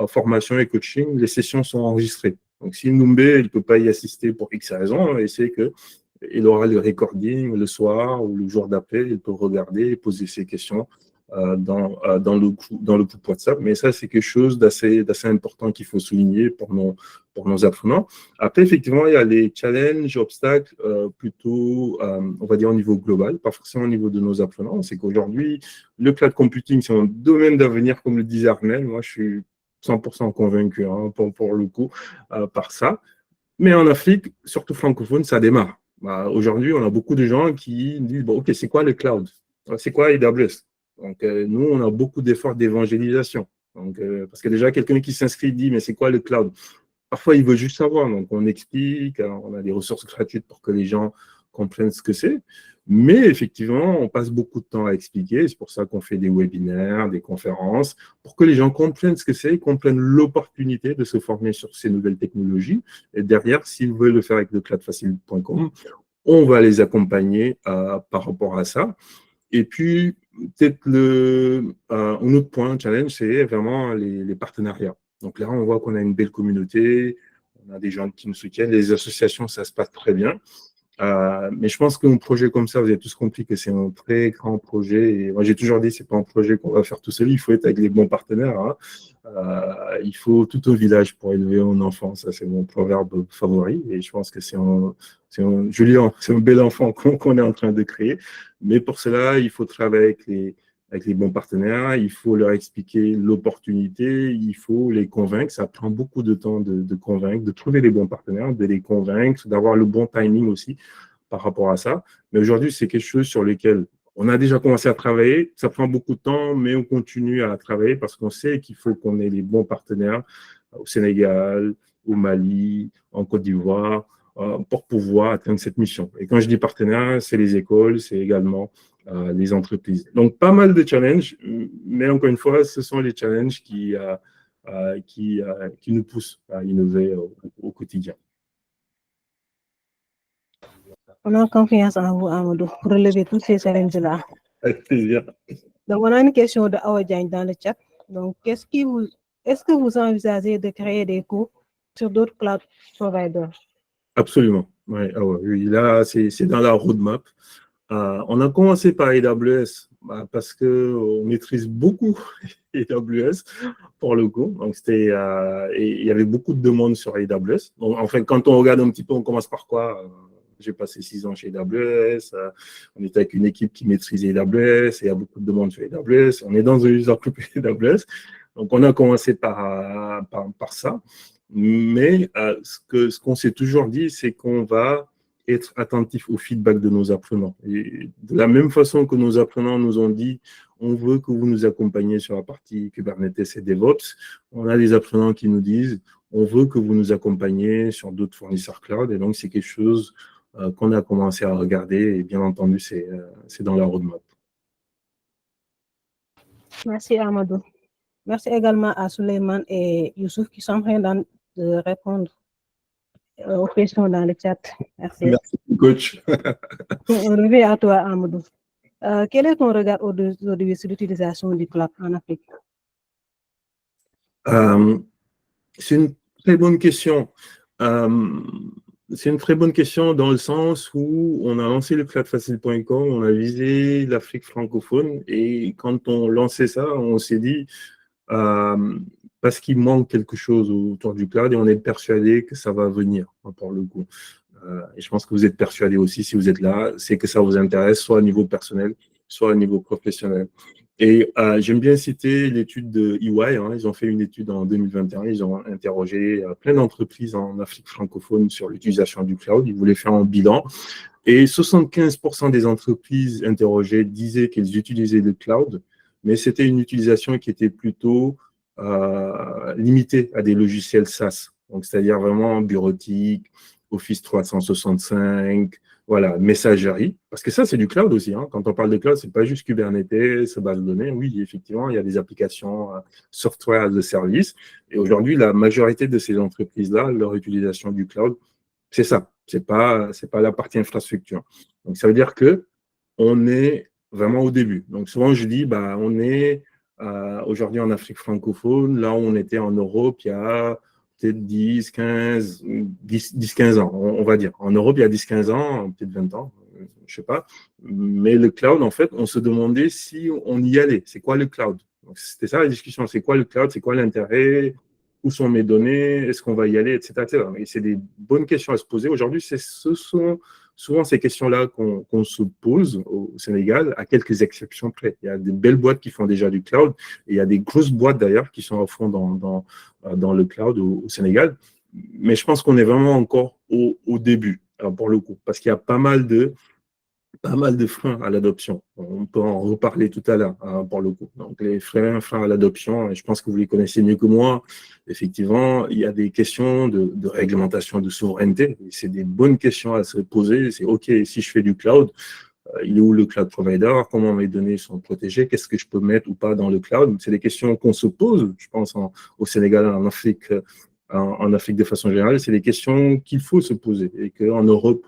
formations et coaching, les sessions sont enregistrées. Donc si Numbe, il ne peut pas y assister pour X raison, on essaie qu'il aura le recording le soir ou le jour d'après, il peut regarder et poser ses questions dans le groupe WhatsApp. Mais ça, c'est quelque chose d'assez important qu'il faut souligner pour nos apprenants. Après, effectivement, il y a les challenges, obstacles, plutôt, on va dire, au niveau global, pas forcément au niveau de nos apprenants. C'est qu'aujourd'hui, le cloud computing, c'est un domaine d'avenir, comme le disait Armel. Moi, je suis 100% convaincu pour le coup par ça. Mais en Afrique, surtout francophone, ça démarre. Aujourd'hui, on a beaucoup de gens qui disent, bon, OK, c'est quoi le cloud? C'est quoi AWS? Donc, nous, on a beaucoup d'efforts d'évangélisation. Donc, parce que déjà, quelqu'un qui s'inscrit dit, mais c'est quoi le cloud? Parfois, il veut juste savoir. Donc, on explique, on a des ressources gratuites pour que les gens comprennent ce que c'est. Mais effectivement, on passe beaucoup de temps à expliquer. C'est pour ça qu'on fait des webinaires, des conférences, pour que les gens comprennent ce que c'est, comprennent l'opportunité de se former sur ces nouvelles technologies. Et derrière, s'ils veulent le faire avec lecladfacile.com, on va les accompagner par rapport à ça. Et puis, peut-être un autre point, challenge, c'est vraiment les partenariats. Donc là, on voit qu'on a une belle communauté, on a des gens qui nous soutiennent, les associations, ça se passe très bien. Mais je pense qu'un projet comme ça, vous avez tous compris que c'est un très grand projet. Et moi, j'ai toujours dit, c'est pas un projet qu'on va faire tout seul. Il faut être avec les bons partenaires. Hein. Il faut tout un village pour élever un enfant. Ça, c'est mon proverbe favori. Et je pense que c'est un bel enfant qu'on est en train de créer. Mais pour cela, il faut travailler avec les bons partenaires. Il faut leur expliquer l'opportunité. Il faut les convaincre. Ça prend beaucoup de temps de convaincre, de trouver les bons partenaires, de les convaincre, d'avoir le bon timing aussi par rapport à ça. Mais aujourd'hui, c'est quelque chose sur lequel on a déjà commencé à travailler. Ça prend beaucoup de temps, mais on continue à travailler parce qu'on sait qu'il faut qu'on ait les bons partenaires au Sénégal, au Mali, en Côte d'Ivoire, pour pouvoir atteindre cette mission. Et quand je dis partenaires, c'est les écoles, c'est également les entreprises. Donc, pas mal de challenges, mais encore une fois, ce sont les challenges qui qui nous poussent à innover au quotidien. On a confiance en vous, Amadou, pour relever tous ces challenges-là. Avec plaisir. Donc, on a une question de Awa Diagne dans le chat. Donc, est-ce que vous envisagez de créer des cours sur d'autres cloud providers? Absolument. Ouais, oui, là, c'est dans la roadmap. On a commencé par AWS parce qu'on maîtrise beaucoup AWS pour le coup. Donc, et il y avait beaucoup de demandes sur AWS. Donc, enfin, quand on regarde un petit peu, on commence par quoi? J'ai passé 6 ans chez AWS. On était avec une équipe qui maîtrisait AWS. Et il y a beaucoup de demandes sur AWS. On est dans un user group AWS. Donc, on a commencé par ça. Mais ce qu'on s'est toujours dit, c'est qu'on va être attentif au feedback de nos apprenants. Et de la même façon que nos apprenants nous ont dit, on veut que vous nous accompagniez sur la partie Kubernetes et DevOps, on a des apprenants qui nous disent, on veut que vous nous accompagniez sur d'autres fournisseurs cloud. Et donc, c'est quelque chose qu'on a commencé à regarder. Et bien entendu, c'est dans la roadmap. Merci, Amadou. Merci également à Suleiman et Youssouf qui sont en train de répondre aux questions dans le chat. Merci. Merci, coach. On revient à toi, Amadou. Quel est ton regard aujourd'hui sur l'utilisation du cloud en Afrique? C'est une très bonne question. C'est une très bonne question dans le sens où on a lancé le cloudfacile.com, on a visé l'Afrique francophone et quand on lançait ça, on s'est dit parce qu'il manque quelque chose autour du cloud et on est persuadé que ça va venir pour le coup. Et je pense que vous êtes persuadé aussi si vous êtes là, c'est que ça vous intéresse soit au niveau personnel, soit au niveau professionnel. Et j'aime bien citer l'étude de EY, hein, ils ont fait une étude en 2021, ils ont interrogé plein d'entreprises en Afrique francophone sur l'utilisation du cloud, ils voulaient faire un bilan et 75% des entreprises interrogées disaient qu'elles utilisaient le cloud, mais c'était une utilisation qui était plutôt limitée à des logiciels SaaS, donc c'est-à-dire vraiment bureautique, Office 365, voilà, messagerie, parce que ça, c'est du cloud aussi. Hein. Quand on parle de cloud, c'est pas juste Kubernetes, base de données. Oui, effectivement, il y a des applications software as a service. Et aujourd'hui, la majorité de ces entreprises-là, leur utilisation du cloud, c'est ça. C'est pas la partie infrastructure. Donc, ça veut dire que on est vraiment au début. Donc, souvent, je dis, on est aujourd'hui en Afrique francophone, là où on était en Europe, il y a peut-être 10, 15 ans, on va dire. En Europe, il y a 10-15 ans, peut-être 20 ans, je ne sais pas. Mais le cloud, en fait, on se demandait si on y allait. C'est quoi le cloud? C'était ça la discussion. C'est quoi le cloud? C'est quoi l'intérêt? Où sont mes données? Est-ce qu'on va y aller? Etc. etc. Et c'est des bonnes questions à se poser. Aujourd'hui, ce sont souvent ces questions-là qu'on se pose au Sénégal, à quelques exceptions près. Il y a des belles boîtes qui font déjà du cloud, et il y a des grosses boîtes d'ailleurs qui sont à fond dans le cloud au Sénégal. Mais je pense qu'on est vraiment encore au début, pour le coup, parce qu'il y a pas mal de freins à l'adoption. On peut en reparler tout à l'heure, pour le coup. Donc, les freins à l'adoption, je pense que vous les connaissez mieux que moi. Effectivement, il y a des questions de réglementation de souveraineté. C'est des bonnes questions à se poser. C'est OK, si je fais du cloud, il est où le cloud provider? Comment mes données sont protégées? Qu'est-ce que je peux mettre ou pas dans le cloud? C'est des questions qu'on se pose, je pense, au Sénégal, en Afrique de façon générale. C'est des questions qu'il faut se poser et qu'en Europe,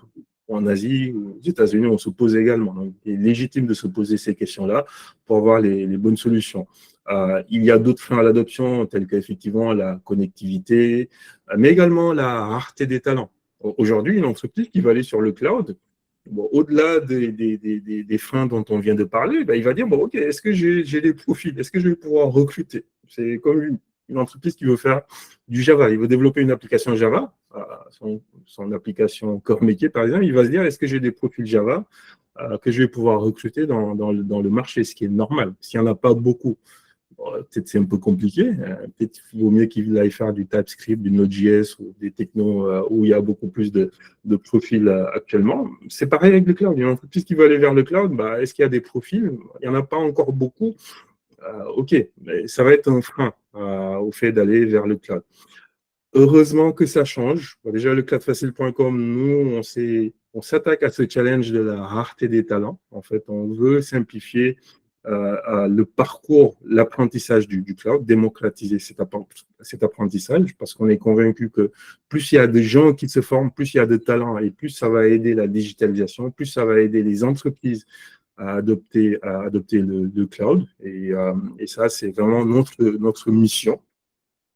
en Asie, aux États-Unis, on se pose également. Donc, il est légitime de se poser ces questions-là pour avoir les bonnes solutions. Il y a d'autres freins à l'adoption, tels qu'effectivement la connectivité, mais également la rareté des talents. Aujourd'hui, une entreprise qui va aller sur le cloud, au-delà des freins dont on vient de parler, il va dire, OK, est-ce que j'ai des profils? Est-ce que je vais pouvoir recruter? C'est comme une entreprise qui veut faire du Java. Il veut développer une application Java, son application corps métier, par exemple. Il va se dire, est-ce que j'ai des profils Java que je vais pouvoir recruter dans le marché, ce qui est normal. S'il n'y en a pas beaucoup, peut-être c'est un peu compliqué. Peut-être qu'il vaut mieux qu'il aille faire du TypeScript, du Node.js ou des technos où il y a beaucoup plus de profils actuellement. C'est pareil avec le cloud. Une entreprise qui veut aller vers le cloud, est-ce qu'il y a des profils? Il n'y en a pas encore beaucoup. OK, mais ça va être un frein au fait d'aller vers le cloud. Heureusement que ça change. Déjà, le cloudfacile.com, nous, on s'attaque à ce challenge de la rareté des talents. En fait, on veut simplifier le parcours, l'apprentissage du cloud, démocratiser cet apprentissage, parce qu'on est convaincu que plus il y a de gens qui se forment, plus il y a de talents, et plus ça va aider la digitalisation, plus ça va aider les entreprises à adopter le cloud. Et ça, c'est vraiment notre mission,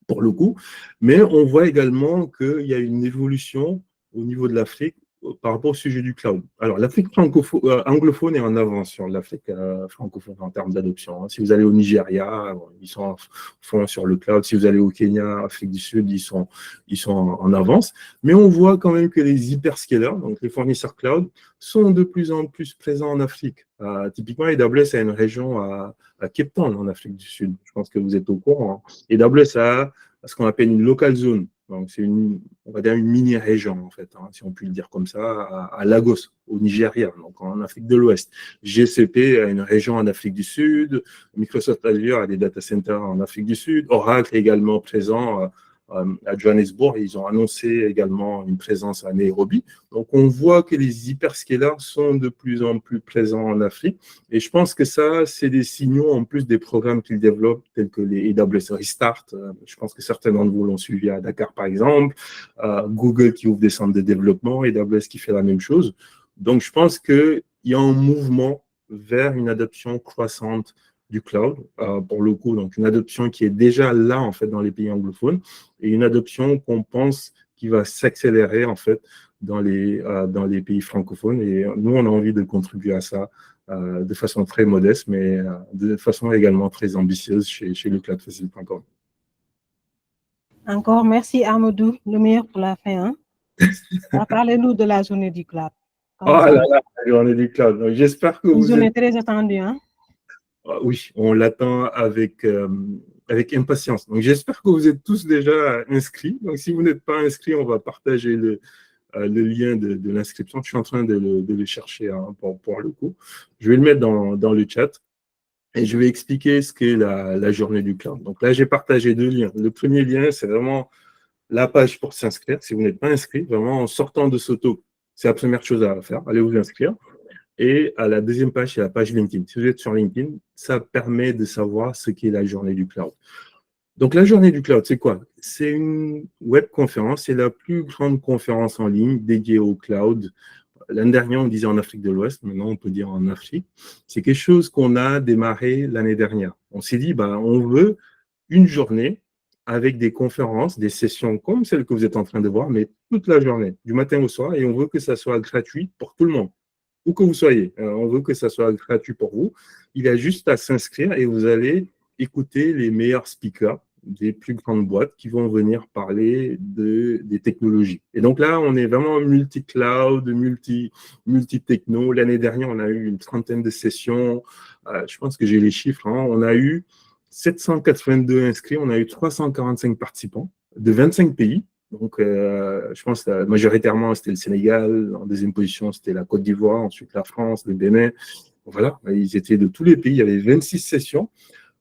pour le coup. Mais on voit également qu'il y a une évolution au niveau de l'Afrique par rapport au sujet du cloud. Alors, l'Afrique anglophone est en avance sur l'Afrique francophone en termes d'adoption. Hein. Si vous allez au Nigeria, ils sont à fond sur le cloud. Si vous allez au Kenya, Afrique du Sud, ils sont en avance. Mais on voit quand même que les hyperscalers, donc les fournisseurs cloud, sont de plus en plus présents en Afrique. Typiquement, AWS a une région à Cape Town, en Afrique du Sud. Je pense que vous êtes au courant. Hein. AWS a ce qu'on appelle une local zone. Donc, c'est on va dire une mini-région, en fait, hein, si on peut le dire comme ça, à Lagos, au Nigeria, donc en Afrique de l'Ouest. GCP a une région en Afrique du Sud, Microsoft Azure a des data centers en Afrique du Sud, Oracle est également présent à Johannesburg, ils ont annoncé également une présence à Nairobi. Donc, on voit que les hyperscalers sont de plus en plus présents en Afrique. Et je pense que ça, c'est des signaux en plus des programmes qu'ils développent, tels que les AWS Restart. Je pense que certains d'entre vous l'ont suivi à Dakar, par exemple. Google qui ouvre des centres de développement, AWS qui fait la même chose. Donc, je pense qu'il y a un mouvement vers une adoption croissante du cloud, pour le coup, donc une adoption qui est déjà là, en fait, dans les pays anglophones, et une adoption qu'on pense qui va s'accélérer, en fait, dans les pays francophones. Et nous, on a envie de contribuer à ça de façon très modeste, mais de façon également très ambitieuse chez le cloudfacile.com. Encore merci, Amadou, le meilleur pour la fin. Hein? Parlez-nous de la journée du cloud. Oh là là, la journée du cloud. Donc, j'espère que une vous journée êtes... très attendue, hein? Oui, on l'attend avec impatience. Donc, j'espère que vous êtes tous déjà inscrits. Donc, si vous n'êtes pas inscrits, on va partager le lien de l'inscription. Je suis en train de le chercher hein, pour le coup. Je vais le mettre dans le chat et je vais expliquer ce qu'est la journée du cloud. Donc là, j'ai partagé 2 liens. Le premier lien, c'est vraiment la page pour s'inscrire. Si vous n'êtes pas inscrit, vraiment en sortant de Soto, c'est la première chose à faire. Allez vous inscrire. Et à la deuxième page, c'est la page LinkedIn. Si vous êtes sur LinkedIn, ça permet de savoir ce qu'est la journée du cloud. Donc, la journée du cloud, c'est quoi? C'est une webconférence. C'est la plus grande conférence en ligne dédiée au cloud. L'année dernière, on disait en Afrique de l'Ouest. Maintenant, on peut dire en Afrique. C'est quelque chose qu'on a démarré l'année dernière. On s'est dit, on veut une journée avec des conférences, des sessions comme celles que vous êtes en train de voir, mais toute la journée, du matin au soir. Et on veut que ça soit gratuit pour tout le monde. Où que vous soyez, on veut que ça soit gratuit pour vous. Il y a juste à s'inscrire et vous allez écouter les meilleurs speakers des plus grandes boîtes qui vont venir parler des technologies. Et donc là, on est vraiment multi-cloud, multi-techno. L'année dernière, on a eu une 30aine de sessions. Je pense que j'ai les chiffres. Hein. On a eu 782 inscrits, on a eu 345 participants de 25 pays. Donc, je pense que majoritairement, c'était le Sénégal. En deuxième position, c'était la Côte d'Ivoire. Ensuite, la France, le Bénin. Voilà, ils étaient de tous les pays. Il y avait 26 sessions,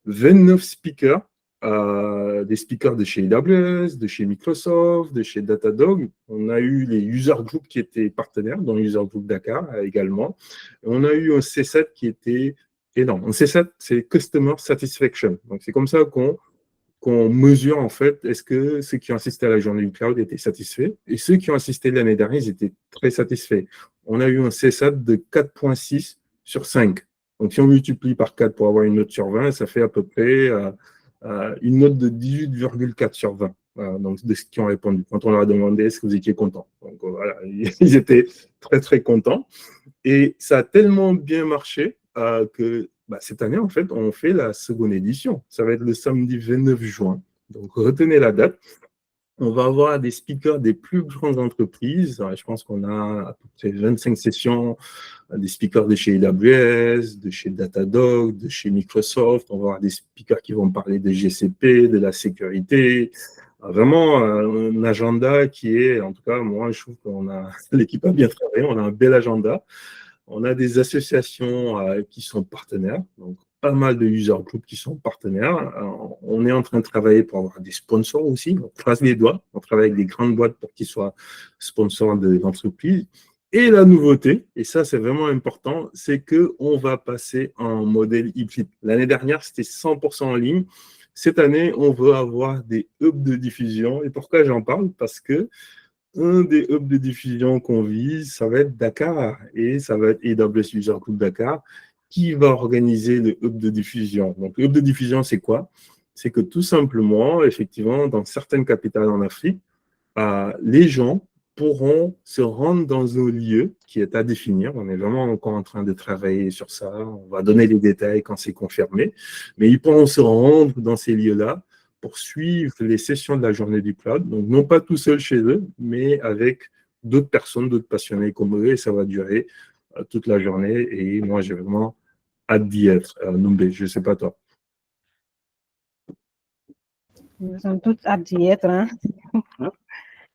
29 speakers, des speakers de chez AWS, de chez Microsoft, de chez Datadog. On a eu les user groups qui étaient partenaires, dont User Group Dakar également. Et on a eu un C7 qui était énorme. Un C7, c'est Customer Satisfaction. Donc, c'est comme ça qu'on mesure, en fait, est-ce que ceux qui ont assisté à la journée du cloud étaient satisfaits? Et ceux qui ont assisté l'année dernière, ils étaient très satisfaits. On a eu un CSAT de 4,6 sur 5. Donc, si on multiplie par 4 pour avoir une note sur 20, ça fait à peu près une note de 18,4 sur 20. Donc, de ceux qui ont répondu. Quand on leur a demandé, est-ce que vous étiez content? Donc, voilà, ils étaient très, très contents. Et ça a tellement bien marché que cette année, en fait, on fait la seconde édition. Ça va être le samedi 29 juin. Donc, retenez la date. On va avoir des speakers des plus grandes entreprises. Je pense qu'on a à peu près 25 sessions, des speakers de chez AWS, de chez Datadog, de chez Microsoft. On va avoir des speakers qui vont parler de GCP, de la sécurité. Vraiment un agenda qui est, en tout cas, moi, je trouve qu'on a, l'équipe a bien travaillé, on a un bel agenda. On a des associations qui sont partenaires, donc pas mal de user groups qui sont partenaires. On est en train de travailler pour avoir des sponsors aussi. On croise les doigts. On travaille avec des grandes boîtes pour qu'ils soient sponsors de l'entreprise. Et la nouveauté, et ça c'est vraiment important, c'est qu'on va passer en modèle hybride. L'année dernière, c'était 100% en ligne. Cette année, on veut avoir des hubs de diffusion. Et pourquoi j'en parle? Parce que un des hubs de diffusion qu'on vise, ça va être Dakar. Et ça va être AWS User Group Dakar qui va organiser le hub de diffusion. Donc, le hub de diffusion, c'est quoi? C'est que tout simplement, effectivement, dans certaines capitales en Afrique, les gens pourront se rendre dans un lieu qui est à définir. On est vraiment encore en train de travailler sur ça. On va donner les détails quand c'est confirmé. Mais ils pourront se rendre dans ces lieux-là pour suivre les sessions de la journée du cloud. Donc, non pas tout seul chez eux, mais avec d'autres personnes, d'autres passionnés comme eux. Et ça va durer toute la journée. Et moi, j'ai vraiment hâte d'y être. Numbé, je ne sais pas toi. Nous sommes tous hâte d'y être. Hein?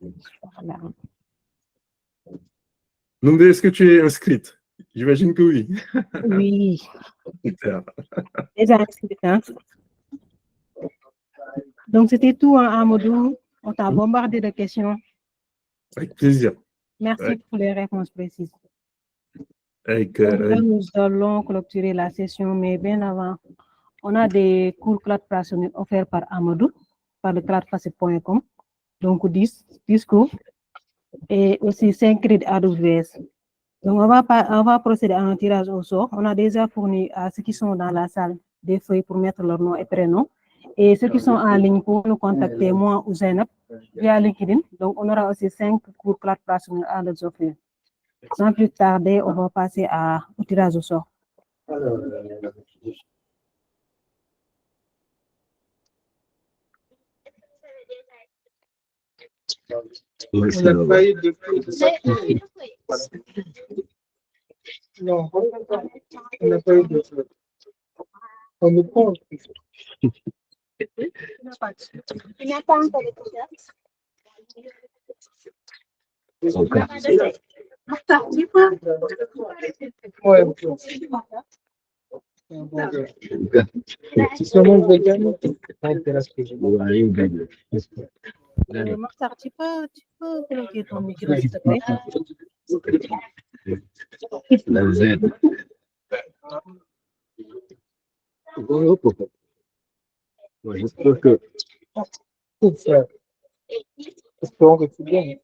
Voilà. Numbé, est-ce que tu es inscrite? J'imagine que oui. Oui. Super. Déjà inscrite. Hein? Donc, c'était tout, hein, Amadou. On t'a bombardé de questions. Avec plaisir. Merci Ouais. pour les réponses précises. Avec, Donc, là, nous allons clôturer la session, mais bien avant, on a des cours cloud opérationnels offerts par Amadou, par le cloudfacile.com. Donc, 10 cours et aussi 5 crédits AWS. Donc, on va procéder à un tirage au sort. On a déjà fourni à ceux qui sont dans la salle des feuilles pour mettre leur nom et prénom. Et ceux qui sont en ligne pour nous contacter, moi ou Zainab, via LinkedIn. Donc, on aura aussi 5 cours cloud opérationnels à leur offrir. Sans plus tarder, on va passer au tirage au sort. On n'a pas eu de non, on n'a pas eu de on ne prend. Il n'y a pas encore de t-shirt. Martha, tu peux? Ouais. Seulement vegan. Martha, tu peux bloquer ton micro, s'il te plaît? La Z. Moi, j'espère que. Espérons que c'est bien.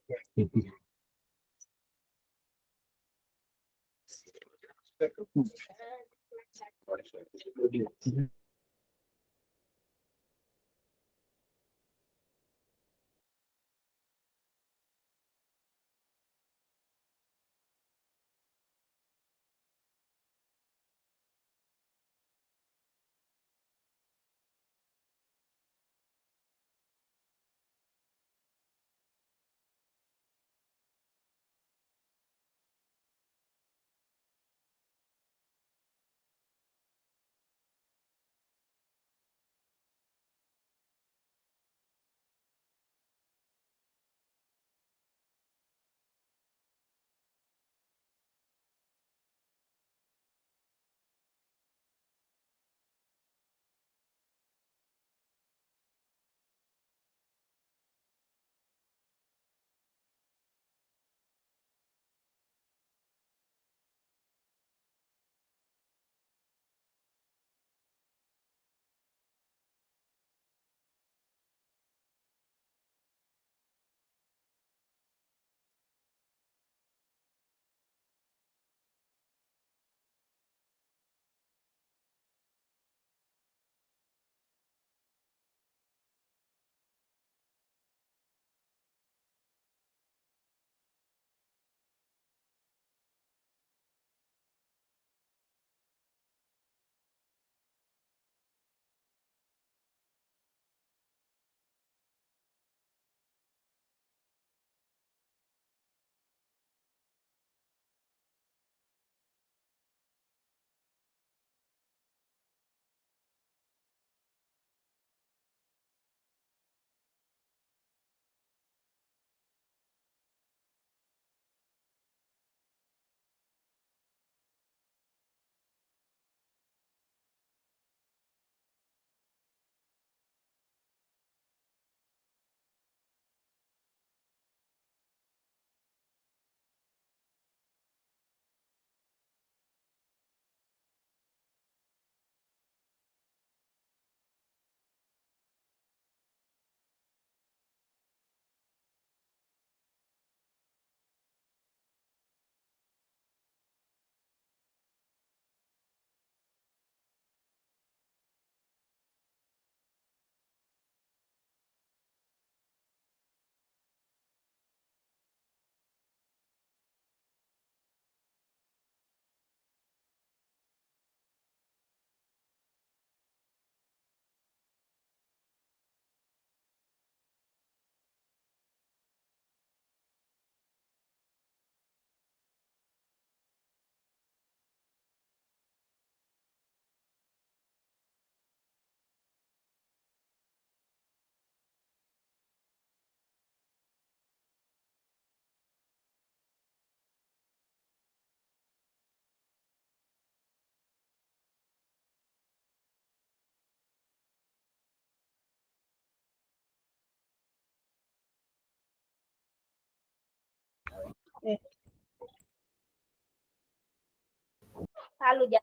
Fallou Dia.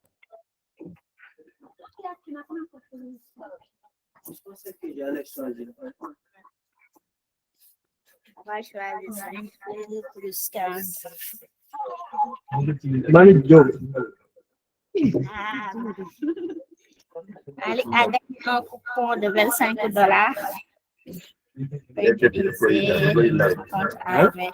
Je pensais que j'allais changer. On va choisir 5 plus 15. Malik Diop. Ah. Malik a gagné un coupon de $25. Utiliser son compte AMS.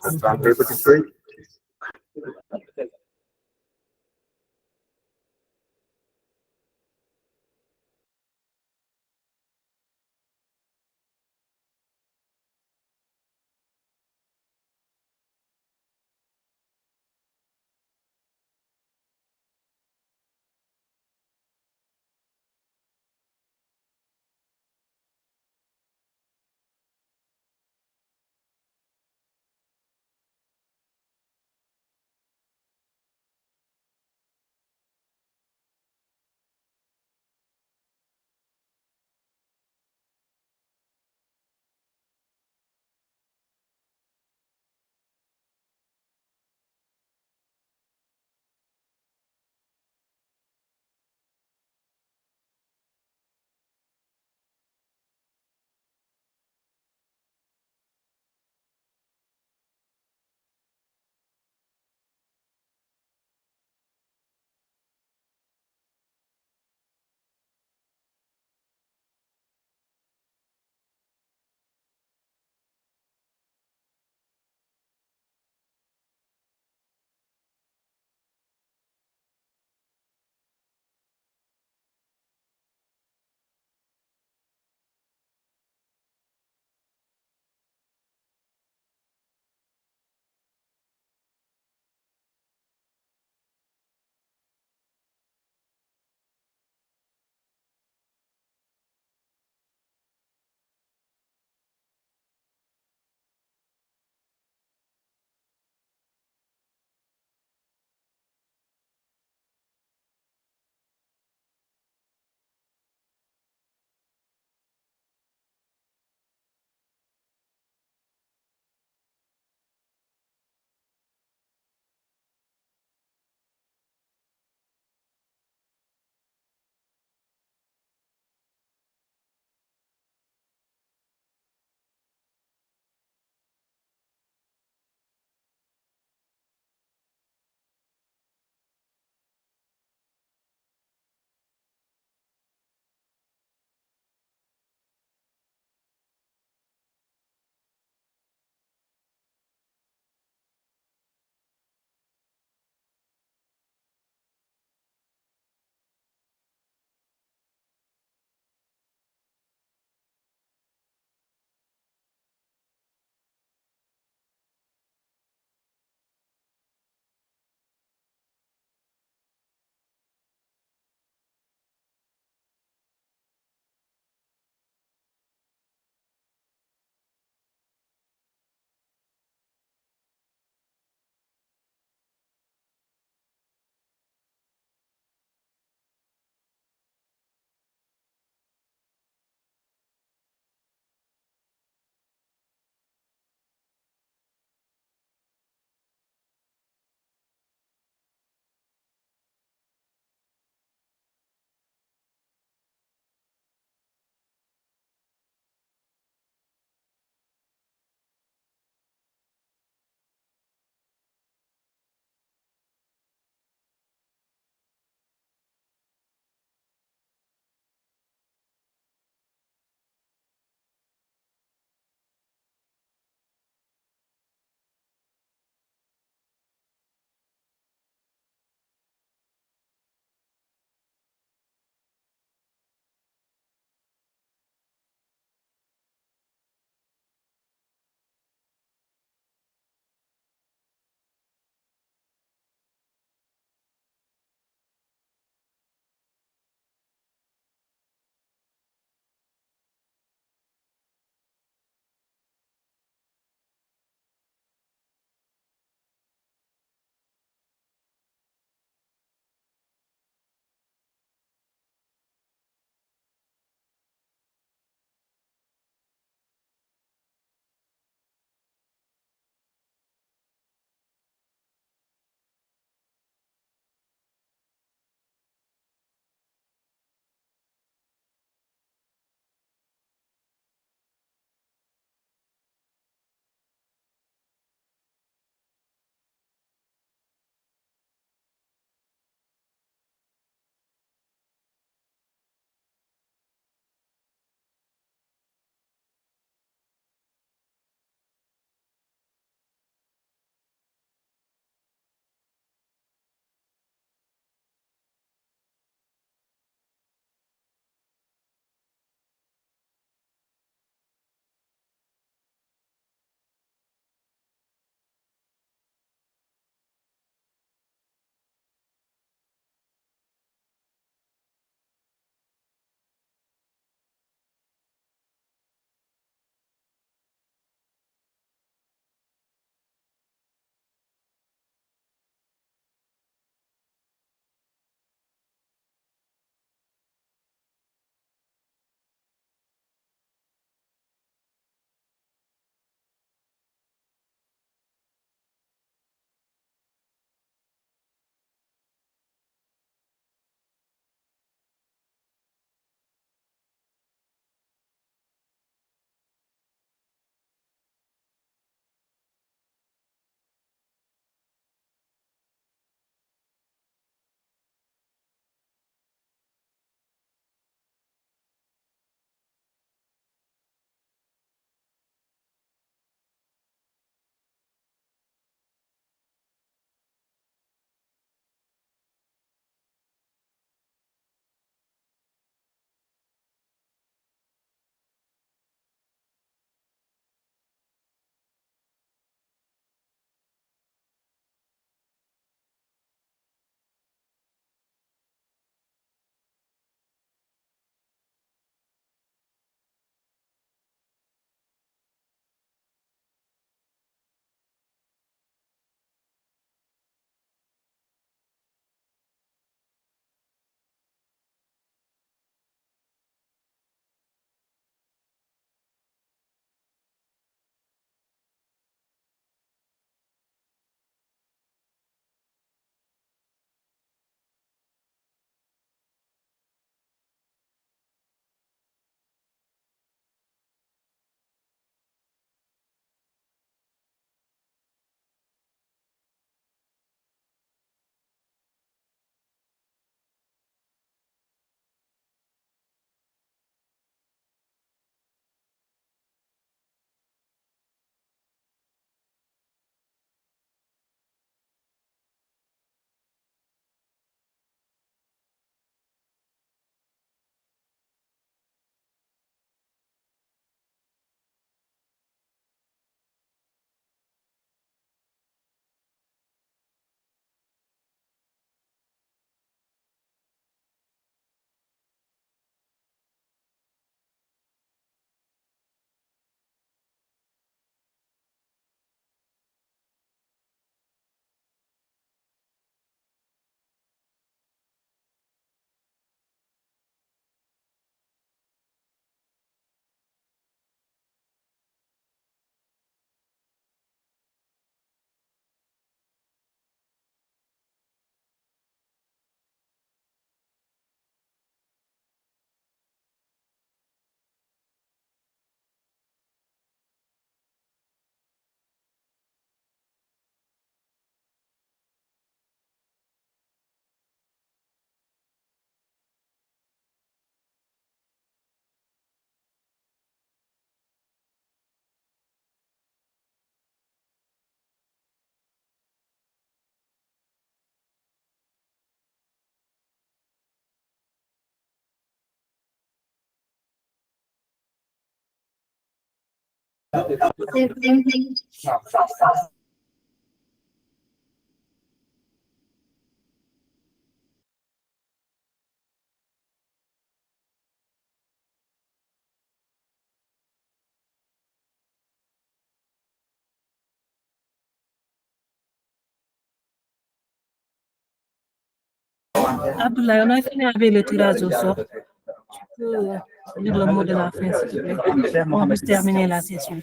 Abdoulaye, on a fini avec le tirage au sort. Tu peux dire le mot de la fin, s'il te plaît. On va terminer la session.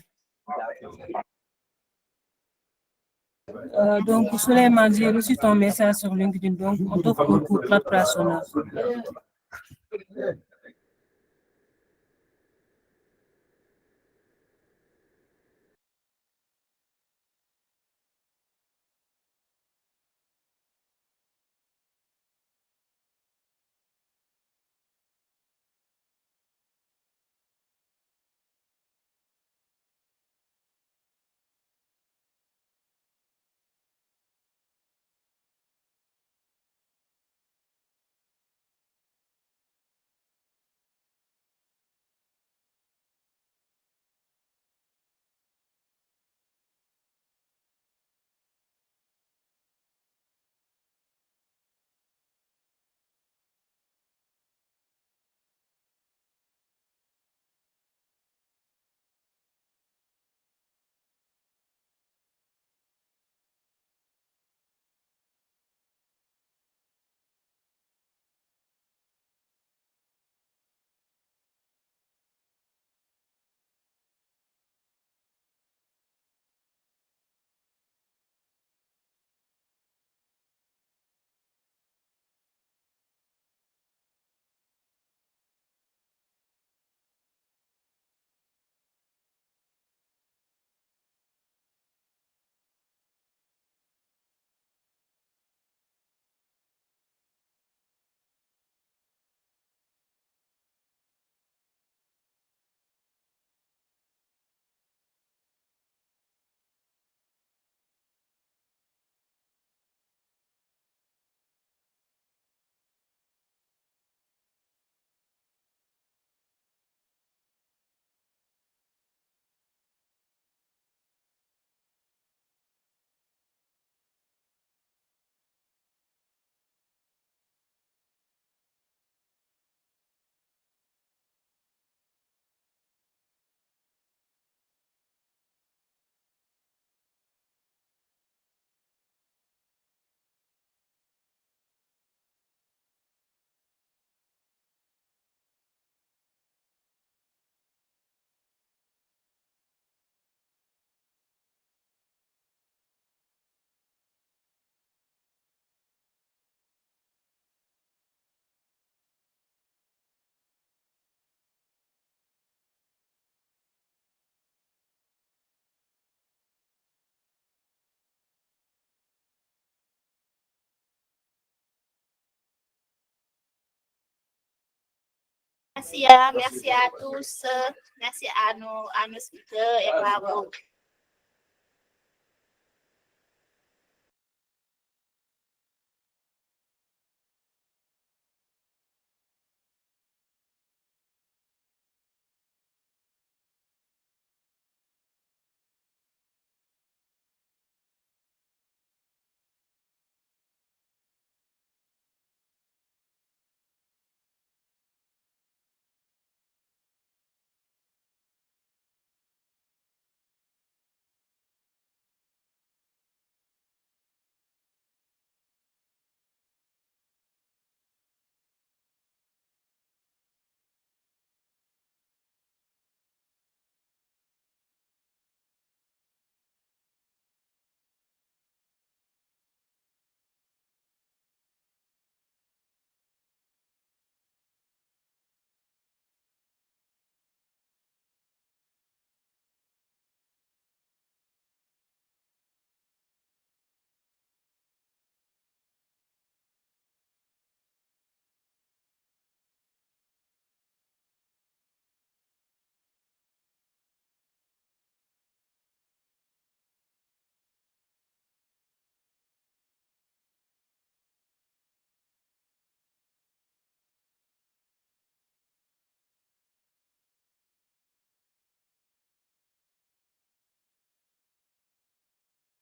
Donc, Souleymane, j'ai reçu ton message sur LinkedIn, donc on t'offre un cours préparation. Merci à tous, merci à nos speakers et bravo.